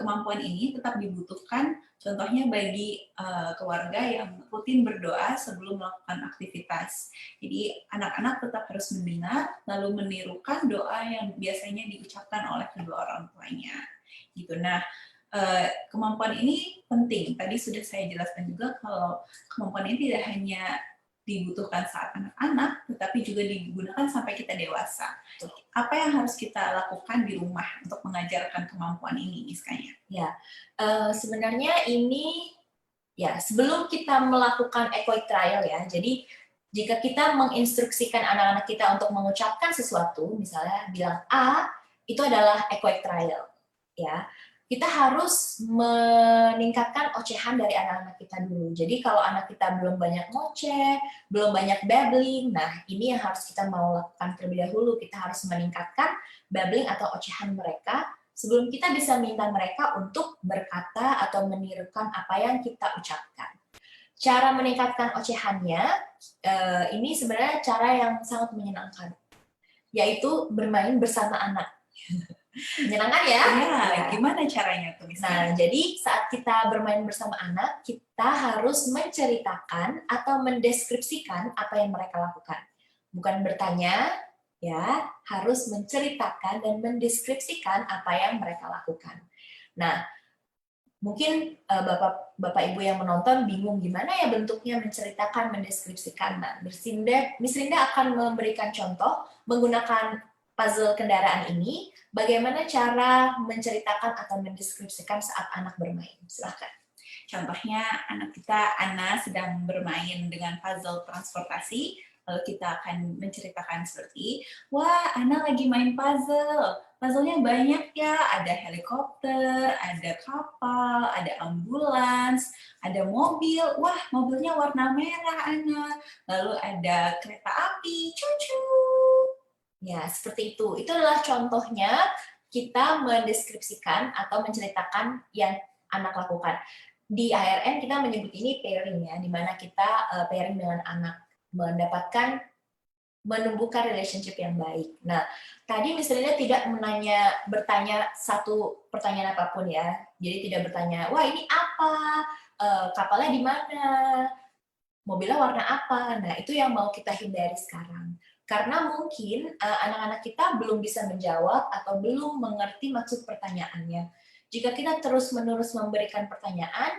kemampuan ini tetap dibutuhkan. Contohnya bagi keluarga yang rutin berdoa sebelum melakukan aktivitas. Jadi anak-anak tetap harus mendengar lalu menirukan doa yang biasanya diucapkan oleh kedua orang tuanya. Gitu. Nah, kemampuan ini penting. Tadi sudah saya jelaskan juga kalau kemampuan ini tidak hanya dibutuhkan saat anak-anak, tetapi juga digunakan sampai kita dewasa. Apa yang harus kita lakukan di rumah untuk mengajarkan kemampuan ini, Miss Kanya? Ya, sebenarnya ini ya sebelum kita melakukan echoic trial ya, jadi jika kita menginstruksikan anak-anak kita untuk mengucapkan sesuatu, misalnya bilang A, itu adalah echoic trial. Ya, kita harus meningkatkan ocehan dari anak-anak kita dulu. Jadi kalau anak kita belum banyak ngoceh, belum banyak babbling, nah ini yang harus kita mau lakukan terlebih dahulu. Kita harus meningkatkan babbling atau ocehan mereka sebelum kita bisa minta mereka untuk berkata atau menirukan apa yang kita ucapkan. Cara meningkatkan ocehannya, ini sebenarnya cara yang sangat menyenangkan, yaitu bermain bersama anak. Menyenangkan ya? Ya, gimana caranya tuh misalnya? Nah, jadi saat kita bermain bersama anak, kita harus menceritakan atau mendeskripsikan apa yang mereka lakukan. Bukan bertanya, ya, harus menceritakan dan mendeskripsikan apa yang mereka lakukan. Nah, mungkin Bapak Ibu yang menonton bingung gimana ya bentuknya menceritakan, mendeskripsikan. Nah, Miss Linda akan memberikan contoh menggunakan puzzle kendaraan ini, bagaimana cara menceritakan atau mendeskripsikan saat anak bermain. Silakan. Contohnya anak kita, Ana, sedang bermain dengan puzzle transportasi, lalu kita akan menceritakan seperti, wah, Ana lagi main puzzle. Puzzle-nya banyak ya, ada helikopter, ada kapal, ada ambulans, ada mobil. Wah, mobilnya warna merah, Ana. Lalu ada kereta api, cucu. Ya, seperti itu. Itu adalah contohnya kita mendeskripsikan atau menceritakan yang anak lakukan. Di ARN kita menyebut ini pairing ya, di mana kita pairing dengan anak. menumbuhkan relationship yang baik. Nah, tadi misalnya tidak bertanya satu pertanyaan apapun ya. Jadi tidak bertanya, wah ini apa, kapalnya di mana, mobilnya warna apa. Nah, itu yang mau kita hindari sekarang. Karena mungkin anak-anak kita belum bisa menjawab atau belum mengerti maksud pertanyaannya. Jika kita terus-menerus memberikan pertanyaan,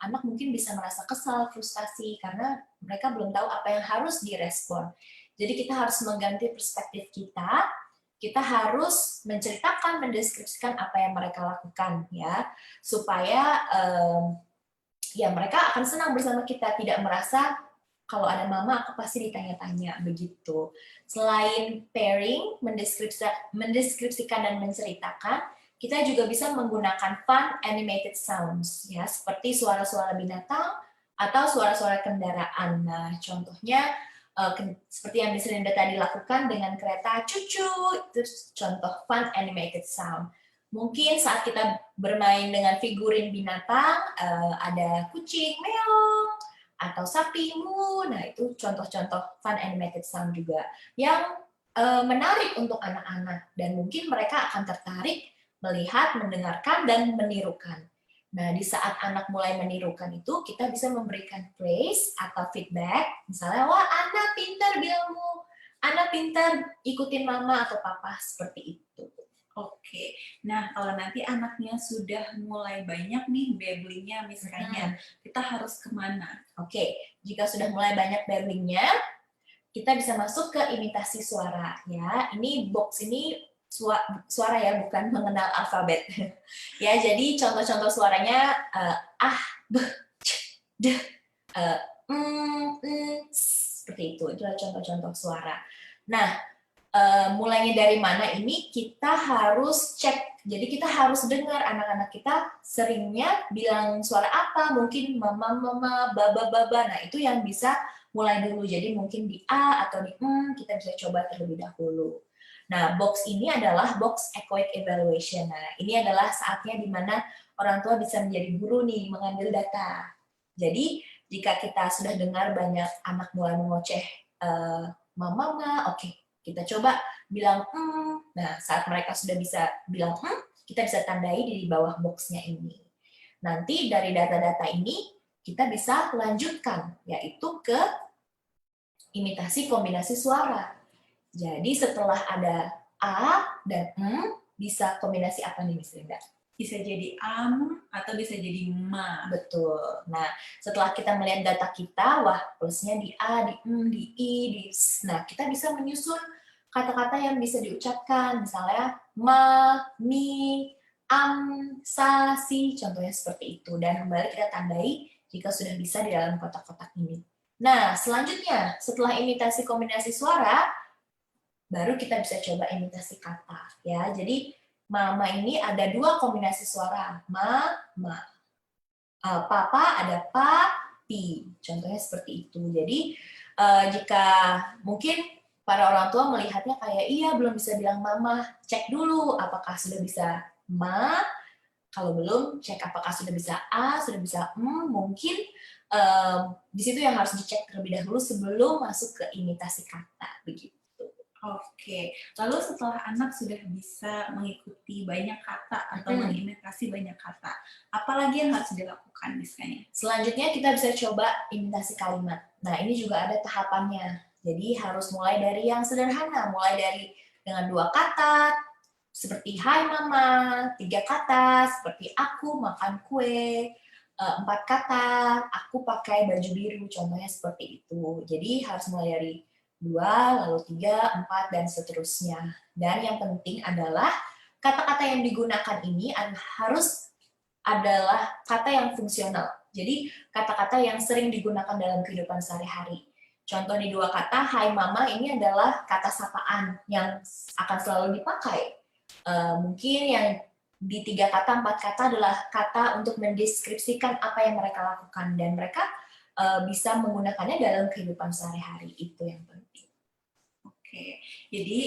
anak mungkin bisa merasa kesal, frustasi, karena mereka belum tahu apa yang harus direspon. Jadi kita harus mengganti perspektif kita harus menceritakan, mendeskripsikan apa yang mereka lakukan, ya, supaya ya mereka akan senang bersama kita, tidak merasa kalau ada mama aku pasti ditanya-tanya begitu. Selain pairing, mendeskripsikan dan menceritakan, kita juga bisa menggunakan fun animated sounds, ya, seperti suara-suara binatang atau suara-suara kendaraan. Nah, contohnya seperti yang Miss Linda tadi lakukan dengan kereta cucu, itu contoh fun animated sound. Mungkin saat kita bermain dengan figurin binatang, ada kucing meong atau sapi mu, nah itu contoh-contoh fun animated sound juga yang menarik untuk anak-anak, dan mungkin mereka akan tertarik melihat, mendengarkan, dan menirukan. Nah, di saat anak mulai menirukan itu, kita bisa memberikan praise atau feedback. Misalnya, wah, Anak pintar bilangmu, Anak pintar ikutin mama atau papa, seperti itu. Oke, nah kalau nanti anaknya sudah mulai banyak nih babblingnya misalnya, kita harus kemana? Oke, jika sudah mulai banyak babblingnya, kita bisa masuk ke imitasi suara. Ya, ini box ini suara ya, bukan mengenal alfabet. Ya, jadi contoh-contoh suaranya b, c, d, seperti itu. Itulah contoh-contoh suara. Nah, mulainya dari mana ini kita harus cek. Jadi kita harus dengar anak-anak kita seringnya bilang suara apa, mungkin mama mama, baba baba. Nah, itu yang bisa mulai dulu. Jadi mungkin di A atau di kita bisa coba terlebih dahulu. Nah, box ini adalah box echoic evaluation. Nah, ini adalah saatnya di mana orang tua bisa menjadi guru nih, mengambil data. Jadi, jika kita sudah dengar banyak anak mulai mengoceh mama, oke, kita coba bilang Nah, saat mereka sudah bisa bilang kita bisa tandai di bawah boxnya ini. Nanti dari data-data ini kita bisa lanjutkan, yaitu ke imitasi kombinasi suara. Jadi setelah ada A dan bisa kombinasi apa nih, Miss Linda? Bisa jadi atau bisa jadi ma. Betul. Nah, setelah kita melihat data kita, wah plusnya di A, di di I, di S. Nah, kita bisa menyusun kata-kata yang bisa diucapkan, misalnya ma, mi, sa, si, contohnya seperti itu. Dan kembali kita tandai jika sudah bisa di dalam kotak-kotak ini. Nah, selanjutnya, setelah imitasi kombinasi suara, baru kita bisa coba imitasi kata. Ya, jadi mama ini ada dua kombinasi suara, ma. Papa ada pa, pi. Contohnya seperti itu. Jadi jika mungkin para orang tua melihatnya kayak iya belum bisa bilang mama, cek dulu apakah sudah bisa ma. Kalau belum, cek apakah sudah bisa a, sudah bisa mungkin di situ yang harus dicek terlebih dahulu sebelum masuk ke imitasi kata begitu. Oke, lalu setelah anak sudah bisa mengikuti banyak kata atau mengimitasi banyak kata, apalagi yang harus dilakukan misalnya? Selanjutnya kita bisa coba imitasi kalimat. Nah, ini juga ada tahapannya. Jadi harus mulai dari yang sederhana, mulai dari dengan 2 kata, seperti hai mama, 3 kata, seperti aku makan kue, 4 kata, aku pakai baju biru, contohnya seperti itu. Jadi harus mulai dari 2, lalu 3, 4, dan seterusnya. Dan yang penting adalah kata-kata yang digunakan ini harus adalah kata yang fungsional. Jadi kata-kata yang sering digunakan dalam kehidupan sehari-hari. Contoh di 2 kata, hai mama ini adalah kata sapaan yang akan selalu dipakai. Mungkin yang di 3 kata, 4 kata adalah kata untuk mendeskripsikan apa yang mereka lakukan. Dan mereka bisa menggunakannya dalam kehidupan sehari-hari. Itu yang penting. Oke, jadi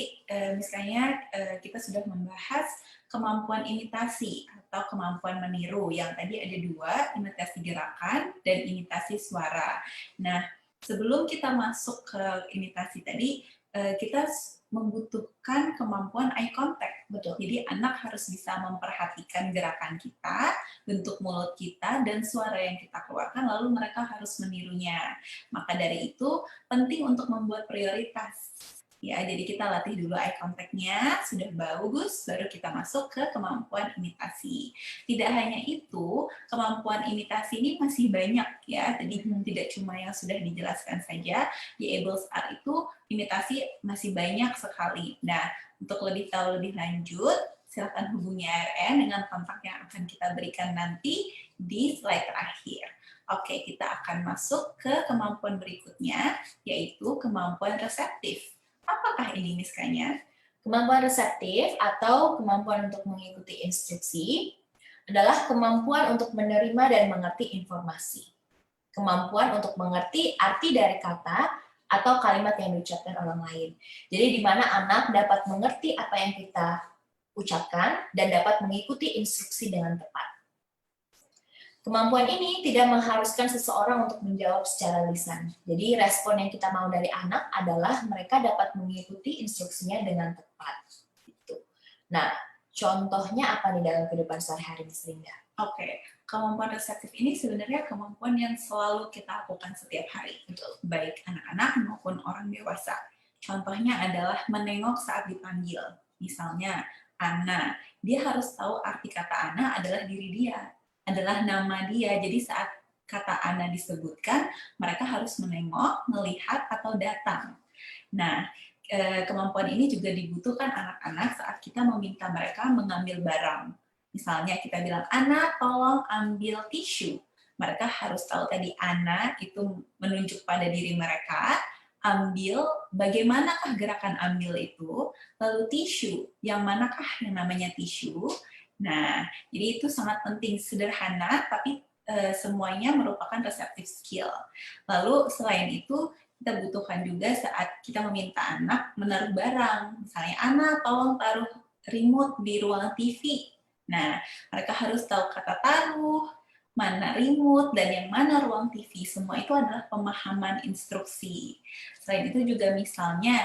misalnya kita sudah membahas kemampuan imitasi atau kemampuan meniru. Yang tadi ada 2, imitasi gerakan dan imitasi suara. Nah, Sebelum kita masuk ke imitasi tadi, kita membutuhkan kemampuan eye contact. Betul. Jadi anak harus bisa memperhatikan gerakan kita, bentuk mulut kita, dan suara yang kita keluarkan, lalu mereka harus menirunya. Maka dari itu, penting untuk membuat prioritas. Ya, jadi kita latih dulu eye contact-nya, sudah bagus, baru kita masuk ke kemampuan imitasi. Tidak hanya itu, kemampuan imitasi ini masih banyak ya, jadi tidak cuma yang sudah dijelaskan saja, di Able Art itu imitasi masih banyak sekali. Nah, untuk lebih tahu lebih lanjut, silakan hubungi ARN dengan kontak yang akan kita berikan nanti di slide terakhir. Oke, kita akan masuk ke kemampuan berikutnya, yaitu kemampuan reseptif. Apakah ini Miskanya? Kemampuan reseptif atau kemampuan untuk mengikuti instruksi adalah kemampuan untuk menerima dan mengerti informasi. Kemampuan untuk mengerti arti dari kata atau kalimat yang diucapkan orang lain. Jadi di mana anak dapat mengerti apa yang kita ucapkan dan dapat mengikuti instruksi dengan tepat. Kemampuan ini tidak mengharuskan seseorang untuk menjawab secara lisan. Jadi respon yang kita mau dari anak adalah mereka dapat mengikuti instruksinya dengan tepat. Gitu. Nah, contohnya apa nih dalam kehidupan sehari-hari, Miss Linda? Oke, kemampuan reseptif ini sebenarnya kemampuan yang selalu kita lakukan setiap hari. Betul. Baik anak-anak maupun orang dewasa. Contohnya adalah menengok saat dipanggil. Misalnya, Ana. Dia harus tahu arti kata Ana adalah diri dia, adalah nama dia. Jadi saat kata Ana disebutkan, mereka harus menengok, melihat, atau datang. Nah, kemampuan ini juga dibutuhkan anak-anak saat kita meminta mereka mengambil barang. Misalnya kita bilang, Ana tolong ambil tisu. Mereka harus tahu tadi Ana itu menunjuk pada diri mereka, ambil, bagaimanakah gerakan ambil itu, lalu tisu, yang manakah yang namanya tisu. Nah, jadi itu sangat penting, sederhana, tapi semuanya merupakan receptive skill. Lalu selain itu, kita butuhkan juga saat kita meminta anak menaruh barang. Misalnya, Ana tolong taruh remote di ruang TV. Nah, mereka harus tahu kata taruh, mana remote, dan yang mana ruang TV. Semua itu adalah pemahaman instruksi. Selain itu juga misalnya,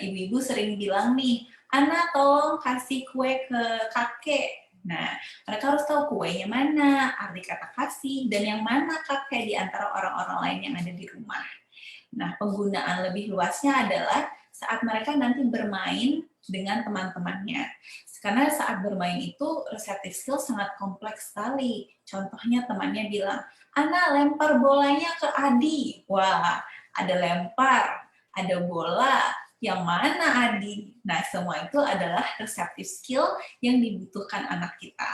ibu-ibu sering bilang nih, Ana tolong kasih kue ke kakek. Nah, mereka harus tahu kuenya mana, arti kata kasih, dan yang mana kakek di antara orang-orang lain yang ada di rumah. Nah, penggunaan lebih luasnya adalah saat mereka nanti bermain dengan teman-temannya. Karena saat bermain itu receptive skill sangat kompleks sekali. Contohnya temannya bilang, Ana lempar bolanya ke Adi. Wah, ada lempar, ada bola, yang mana Adi? Nah, semua itu adalah receptive skill yang dibutuhkan anak kita.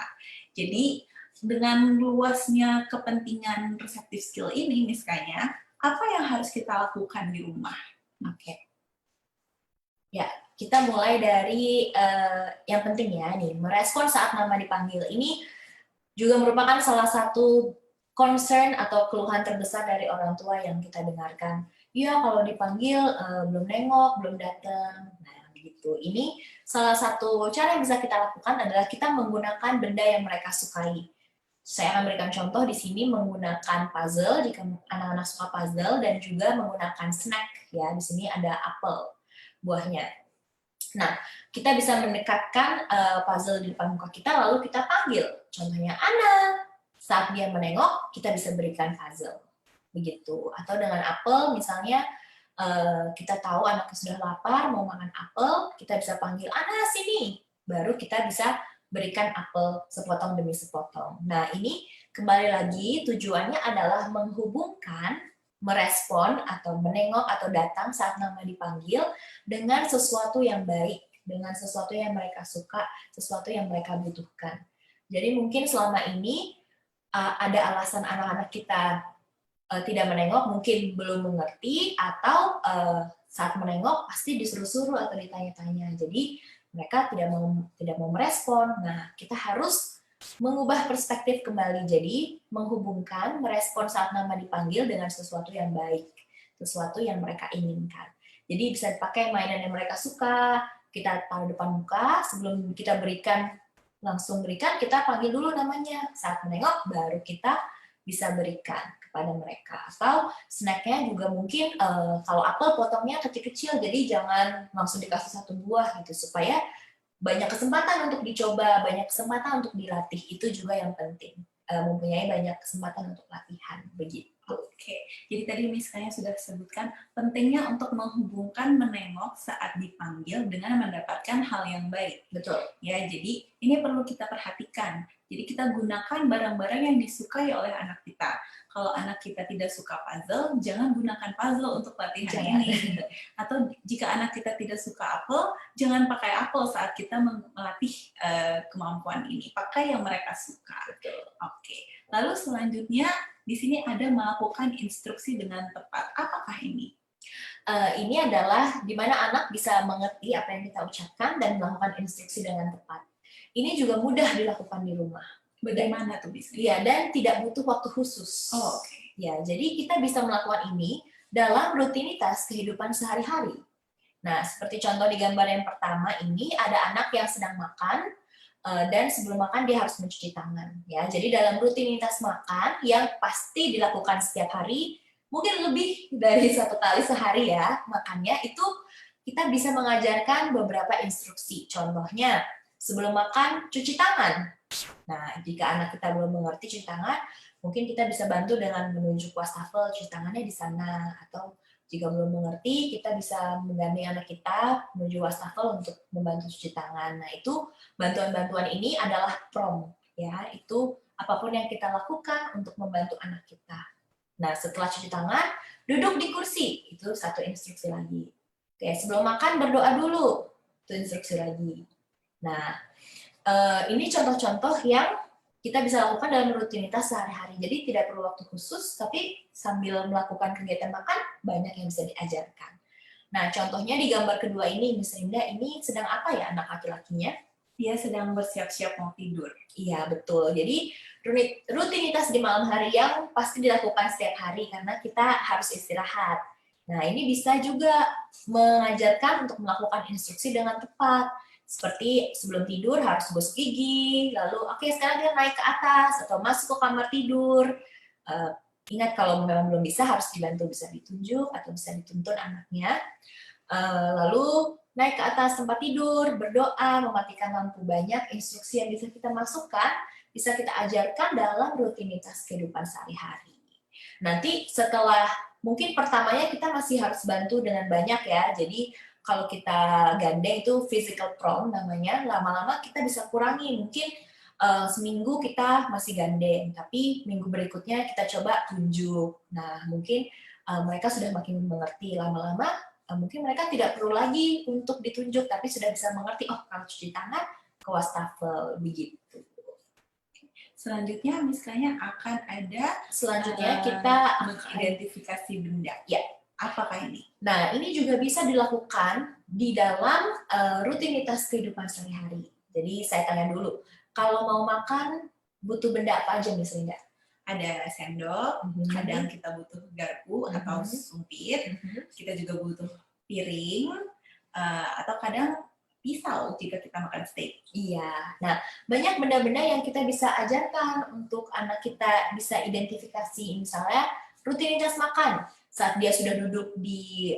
Jadi, dengan luasnya kepentingan receptive skill ini, misalnya, apa yang harus kita lakukan di rumah? Oke. Ya, kita mulai dari yang penting ya, nih, merespon saat nama dipanggil. Ini juga merupakan salah satu concern atau keluhan terbesar dari orang tua yang kita dengarkan. Ya, kalau dipanggil belum nengok, belum datang. Nah, begitu. Ini salah satu cara yang bisa kita lakukan adalah kita menggunakan benda yang mereka sukai. Saya akan berikan contoh di sini menggunakan puzzle, jika anak-anak suka puzzle, dan juga menggunakan snack. Ya, di sini ada apel, buahnya. Nah, kita bisa mendekatkan puzzle di depan muka kita, lalu kita panggil. Contohnya, Ana. Saat dia menengok, kita bisa berikan puzzle. Begitu. Atau dengan apel, misalnya, kita tahu anaknya sudah lapar, mau makan apel, kita bisa panggil, Ana, sini. Baru kita bisa berikan apel sepotong demi sepotong. Nah, ini kembali lagi tujuannya adalah menghubungkan, merespon atau menengok atau datang saat nama dipanggil dengan sesuatu yang baik, dengan sesuatu yang mereka suka, sesuatu yang mereka butuhkan. Jadi mungkin selama ini ada alasan anak-anak kita tidak menengok, mungkin belum mengerti, atau saat menengok pasti disuruh-suruh atau ditanya-tanya. Jadi mereka tidak mau merespon. Nah, kita harus mengubah perspektif kembali. Jadi, menghubungkan, merespon saat nama dipanggil dengan sesuatu yang baik, sesuatu yang mereka inginkan. Jadi, bisa dipakai mainan yang mereka suka, kita taruh depan muka, sebelum kita langsung berikan, kita panggil dulu namanya. Saat menengok, baru kita bisa berikan. kepada mereka. Atau snacknya juga mungkin kalau apel potongnya kecil-kecil, jadi jangan langsung dikasih satu buah gitu, supaya banyak kesempatan untuk dicoba, banyak kesempatan untuk dilatih. Itu juga yang penting, mempunyai banyak kesempatan untuk latihan, begitu. Oke, jadi tadi misalnya sudah sebutkan pentingnya untuk menghubungkan menengok saat dipanggil dengan mendapatkan hal yang baik. Betul. Ya, jadi ini perlu kita perhatikan. Jadi kita gunakan barang-barang yang disukai oleh anak kita. Kalau anak kita tidak suka puzzle, jangan gunakan puzzle untuk latihan ini. Atau jika anak kita tidak suka apel, jangan pakai apel saat kita melatih kemampuan ini. Pakai yang mereka suka. Oke. Lalu selanjutnya di sini ada melakukan instruksi dengan tepat. Apakah ini? Ini adalah di mana anak bisa mengerti apa yang kita ucapkan dan melakukan instruksi dengan tepat. Ini juga mudah dilakukan di rumah. Bagaimana tuh bisa? Iya, dan tidak butuh waktu khusus. Oh, oke. Ya, jadi kita bisa melakukan ini dalam rutinitas kehidupan sehari-hari. Nah, seperti contoh di gambar yang pertama ini, ada anak yang sedang makan, dan sebelum makan dia harus mencuci tangan. Ya, jadi dalam rutinitas makan yang pasti dilakukan setiap hari, mungkin lebih dari 1 kali sehari ya makannya, itu kita bisa mengajarkan beberapa instruksi. Contohnya, sebelum makan cuci tangan. Nah, jika anak kita belum mengerti cuci tangan, mungkin kita bisa bantu dengan menunjuk wastafel cuci tangannya di sana, atau jika belum mengerti, kita bisa menggandeng anak kita menuju wastafel untuk membantu cuci tangan. Nah, itu bantuan-bantuan ini adalah prom, ya, itu apapun yang kita lakukan untuk membantu anak kita. Nah, setelah cuci tangan, duduk di kursi, itu satu instruksi lagi. Oke, sebelum makan berdoa dulu, itu instruksi lagi. Nah, ini contoh-contoh yang kita bisa lakukan dalam rutinitas sehari-hari. Jadi tidak perlu waktu khusus, tapi sambil melakukan kegiatan makan, banyak yang bisa diajarkan. Nah, contohnya di gambar kedua ini, Miss Rinda, ini sedang apa ya anak laki-lakinya? Dia sedang bersiap-siap mau tidur. Iya, betul. Jadi rutinitas di malam hari yang pasti dilakukan setiap hari, karena kita harus istirahat. Nah, ini bisa juga mengajarkan untuk melakukan instruksi dengan tepat. Seperti sebelum tidur harus gosok gigi, lalu oke, sekarang kita naik ke atas atau masuk ke kamar tidur. Ingat kalau memang belum bisa harus dibantu, bisa ditunjuk atau bisa dituntun anaknya. Lalu naik ke atas tempat tidur, berdoa, mematikan lampu, banyak instruksi yang bisa kita masukkan, bisa kita ajarkan dalam rutinitas kehidupan sehari-hari. Nanti setelah, mungkin pertamanya kita masih harus bantu dengan banyak ya, jadi kalau kita gandeng itu physical prom namanya, lama-lama kita bisa kurangi, mungkin seminggu kita masih gandeng, tapi minggu berikutnya kita coba tunjuk. Nah, mungkin mereka sudah makin mengerti, lama-lama mungkin mereka tidak perlu lagi untuk ditunjuk, tapi sudah bisa mengerti, oh kalau cuci tangan ke wastafel, begitu. Selanjutnya misalnya akan ada Selanjutnya kita mengidentifikasi benda. Ya. Apakah ini? Nah, ini juga bisa dilakukan di dalam rutinitas kehidupan sehari-hari. Jadi saya tanya dulu, kalau mau makan butuh benda apa aja Miss Rinda? Ada sendok, kadang kita butuh garpu atau sumpit, kita juga butuh piring, atau kadang pisau jika kita makan steak. Iya, nah banyak benda-benda yang kita bisa ajarkan untuk anak kita bisa identifikasi, misalnya rutinitas makan. Saat dia sudah duduk di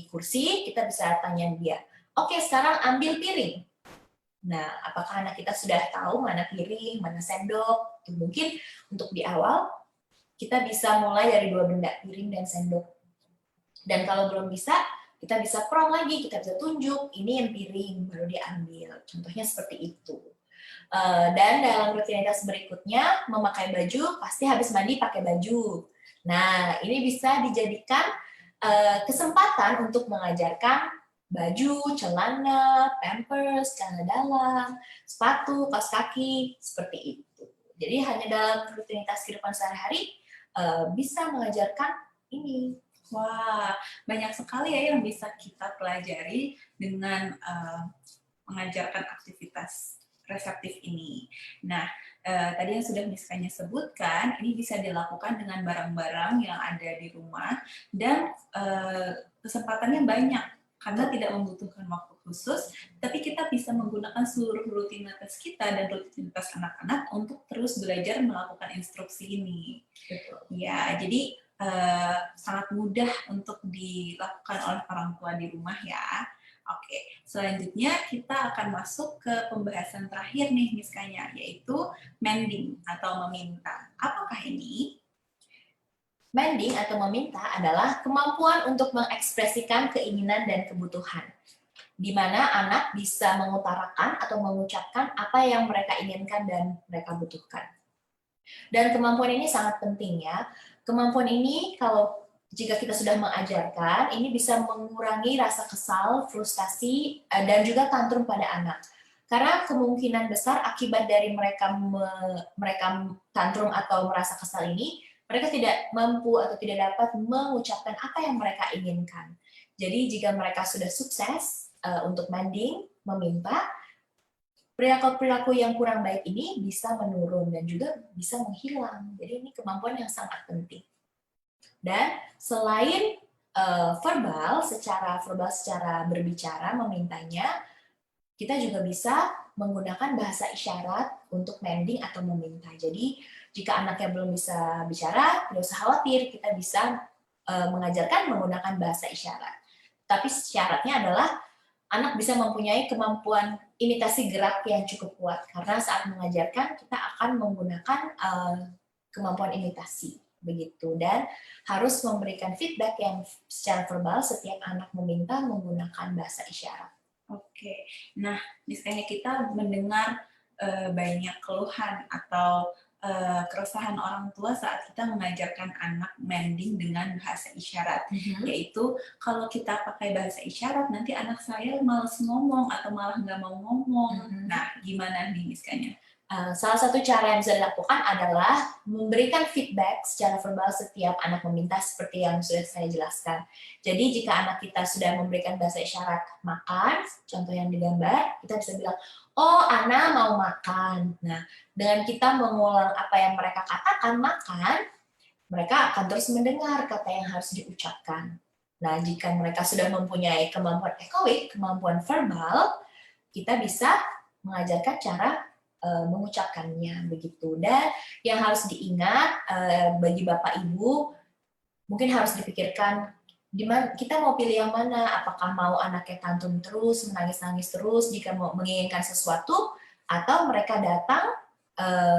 kursi, kita bisa tanya dia, oke sekarang ambil piring. Nah, apakah anak kita sudah tahu mana piring, mana sendok? Mungkin untuk di awal, kita bisa mulai dari 2 benda, piring dan sendok. Dan kalau belum bisa, kita bisa prom lagi, kita bisa tunjuk, ini yang piring, baru diambil. Contohnya seperti itu. Dan dalam rutinitas berikutnya, memakai baju, pasti habis mandi pakai baju. Nah, ini bisa dijadikan kesempatan untuk mengajarkan baju, celana, pampers, celana dalam, sepatu, kaos kaki, seperti itu. Jadi hanya dalam rutinitas kehidupan sehari-hari bisa mengajarkan ini. Wah, banyak sekali ya yang bisa kita pelajari dengan mengajarkan aktivitas reseptif ini. Nah, tadi yang sudah Miskanya sebutkan, ini bisa dilakukan dengan barang-barang yang ada di rumah dan kesempatannya banyak. karena tidak membutuhkan waktu khusus, tapi kita bisa menggunakan seluruh rutinitas kita dan rutinitas anak-anak untuk terus belajar melakukan instruksi ini. Betul. Ya, jadi sangat mudah untuk dilakukan oleh orang tua di rumah ya. Oke, selanjutnya kita akan masuk ke pembahasan terakhir nih Miss Kanya, yaitu mending atau meminta. Apakah ini? Mending atau meminta adalah kemampuan untuk mengekspresikan keinginan dan kebutuhan, di mana anak bisa mengutarakan atau mengucapkan apa yang mereka inginkan dan mereka butuhkan. Dan kemampuan ini sangat penting ya. Kemampuan ini kalau jika kita sudah mengajarkan, ini bisa mengurangi rasa kesal, frustasi, dan juga tantrum pada anak. Karena kemungkinan besar akibat dari mereka tantrum atau merasa kesal ini, mereka tidak mampu atau tidak dapat mengucapkan apa yang mereka inginkan. Jadi jika mereka sudah sukses untuk mending, meminta, perilaku-perilaku yang kurang baik ini bisa menurun dan juga bisa menghilang. Jadi ini kemampuan yang sangat penting. Dan selain verbal secara berbicara memintanya, kita juga bisa menggunakan bahasa isyarat untuk mending atau meminta. Jadi jika anaknya belum bisa bicara, tidak usah khawatir, kita bisa mengajarkan menggunakan bahasa isyarat. Tapi syaratnya adalah anak bisa mempunyai kemampuan imitasi gerak yang cukup kuat, karena saat mengajarkan kita akan menggunakan kemampuan imitasi begitu, dan harus memberikan feedback yang secara verbal setiap anak meminta menggunakan bahasa isyarat. Oke, nah misalnya kita mendengar banyak keluhan atau keresahan orang tua saat kita mengajarkan anak mending dengan bahasa isyarat, yaitu kalau kita pakai bahasa isyarat nanti anak saya malas ngomong atau malah nggak mau ngomong. Nah, gimana nih misalnya? Salah satu cara yang bisa dilakukan adalah memberikan feedback secara verbal setiap anak meminta seperti yang sudah saya jelaskan. Jadi jika anak kita sudah memberikan bahasa isyarat makan, contoh yang digambar, kita bisa bilang, oh Ana mau makan. Nah, dengan kita mengulang apa yang mereka katakan makan, mereka akan terus mendengar kata yang harus diucapkan. Nah, jika mereka sudah mempunyai kemampuan ekoik, kemampuan verbal, kita bisa mengajarkan cara mengucapkannya begitu. Dan yang harus diingat bagi Bapak Ibu, mungkin harus dipikirkan kita mau pilih yang mana, apakah mau anaknya tantrum terus, menangis-nangis terus jika mau menginginkan sesuatu, atau mereka datang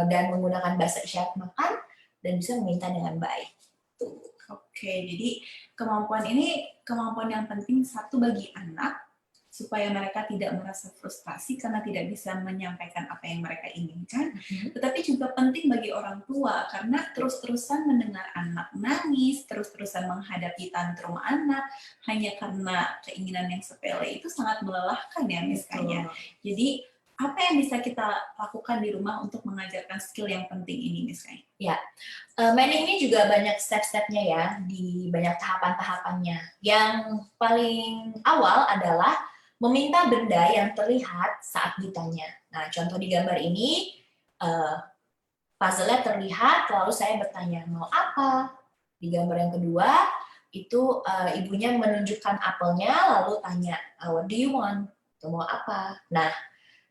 dan menggunakan bahasa isyarat makan dan bisa meminta dengan baik. Tuh. Oke, jadi kemampuan ini kemampuan yang penting satu bagi anak, supaya mereka tidak merasa frustasi karena tidak bisa menyampaikan apa yang mereka inginkan, tetapi juga penting bagi orang tua karena terus-terusan mendengar anak nangis, terus-terusan menghadapi tantrum anak hanya karena keinginan yang sepele itu sangat melelahkan ya Miss Kanya. Jadi apa yang bisa kita lakukan di rumah untuk mengajarkan skill yang penting ini Miss Kanya? Ya, mending ini juga banyak step-stepnya ya, di banyak tahapan-tahapannya. Yang paling awal adalah meminta benda yang terlihat saat ditanya. Nah, contoh di gambar ini, puzzle-nya terlihat, lalu saya bertanya, mau apa? Di gambar yang kedua, itu ibunya menunjukkan apelnya, lalu tanya, what do you want? Itu mau apa? Nah,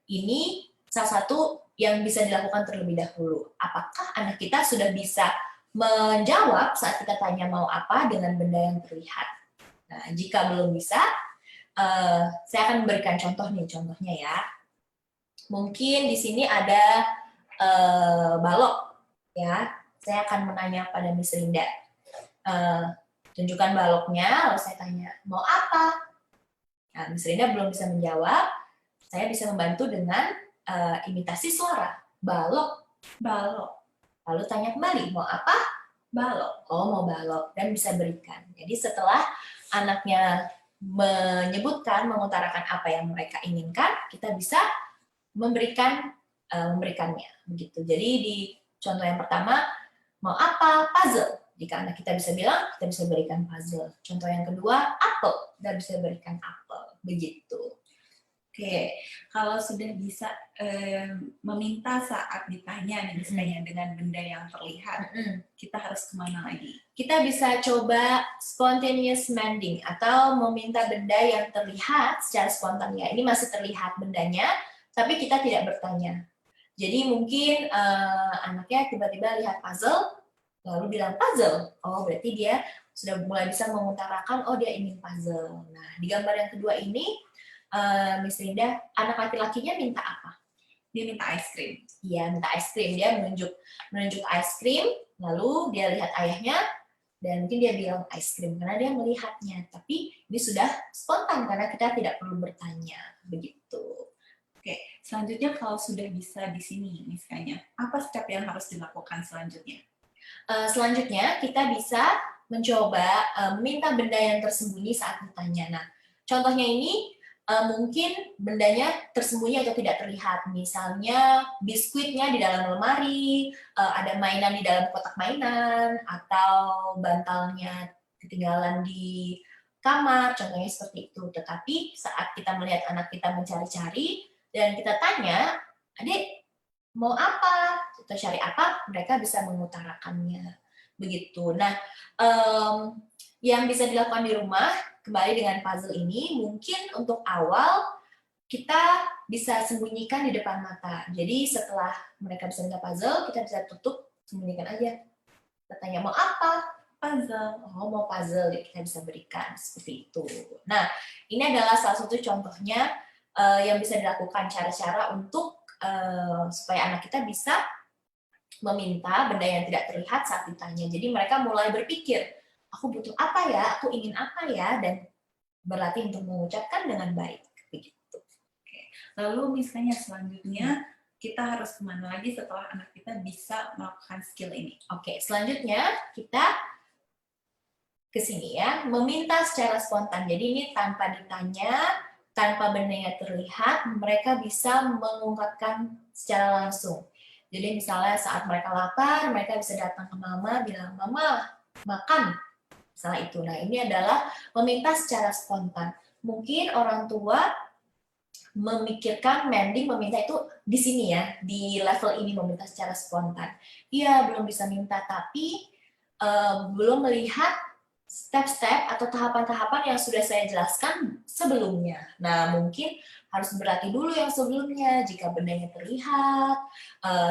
ini salah satu yang bisa dilakukan terlebih dahulu. Apakah anak kita sudah bisa menjawab saat kita tanya mau apa dengan benda yang terlihat? Nah, jika belum bisa, saya akan memberikan contohnya ya. Mungkin di sini ada balok, ya. Saya akan menanya pada Miss Linda, tunjukkan baloknya, lalu saya tanya mau apa. Nah, Miss Linda belum bisa menjawab, saya bisa membantu dengan imitasi suara, balok. Lalu tanya kembali mau apa, balok. Oh mau balok, dan bisa berikan. Jadi setelah anaknya mengutarakan apa yang mereka inginkan, kita bisa memberikannya begitu. Jadi di contoh yang pertama, mau apa? Puzzle. Jika anak kita bisa bilang, kita bisa berikan puzzle. Contoh yang kedua, apel. Kita bisa berikan apel. Begitu. Oke, kalau sudah bisa meminta saat ditanya nih misalnya dengan benda yang terlihat, kita harus kemana lagi? Kita bisa coba spontaneous mending atau meminta benda yang terlihat secara spontan ya. Ini masih terlihat bendanya, tapi kita tidak bertanya. Jadi mungkin anaknya tiba-tiba lihat puzzle, lalu bilang puzzle. Oh, berarti dia sudah mulai bisa mengutarakan, oh dia ingin puzzle. Nah, di gambar yang kedua ini, Miss Linda, anak laki-lakinya minta apa? Dia minta es krim. Iya, minta es krim. Dia menunjuk es krim, lalu dia lihat ayahnya, dan mungkin dia bilang es krim karena dia melihatnya. Tapi ini sudah spontan karena kita tidak perlu bertanya. Begitu. Oke, selanjutnya kalau sudah bisa di sini misalnya, apa step yang harus dilakukan selanjutnya? Selanjutnya kita bisa mencoba minta benda yang tersembunyi saat ditanya. Nah, contohnya ini mungkin bendanya tersembunyi atau tidak terlihat. Misalnya biskuitnya di dalam lemari, ada mainan di dalam kotak mainan, atau bantalnya ketinggalan di kamar, contohnya seperti itu. Tetapi saat kita melihat anak kita mencari-cari dan kita tanya, adik mau apa atau cari apa, mereka bisa mengutarakannya. Begitu. Nah, yang bisa dilakukan di rumah kembali dengan puzzle ini, mungkin untuk awal kita bisa sembunyikan di depan mata. Jadi setelah mereka bisa minta puzzle, kita bisa tutup, sembunyikan aja. Bertanya mau apa? Puzzle. Oh, mau puzzle, ya kita bisa berikan seperti itu. Nah, ini adalah salah satu contohnya yang bisa dilakukan cara-cara untuk supaya anak kita bisa meminta benda yang tidak terlihat saat ditanya. Jadi mereka mulai berpikir, aku butuh apa ya, aku ingin apa ya, dan berlatih untuk mengucapkan dengan baik. Begitu. Lalu misalnya selanjutnya kita harus kemana lagi setelah anak kita bisa melakukan skill ini? Oke, selanjutnya kita ke sini ya, meminta secara spontan. Jadi ini tanpa ditanya, tanpa bendanya terlihat, mereka bisa mengungkapkan secara langsung. Jadi misalnya saat mereka lapar, mereka bisa datang ke mama, bilang, mama, makan. Misalnya itu. Nah, ini adalah meminta secara spontan. Mungkin orang tua memikirkan mending meminta itu di sini ya, di level ini meminta secara spontan. Iya, belum bisa minta, tapi belum melihat step-step atau tahapan-tahapan yang sudah saya jelaskan sebelumnya. Nah, mungkin harus berlatih dulu yang sebelumnya, jika bendanya terlihat,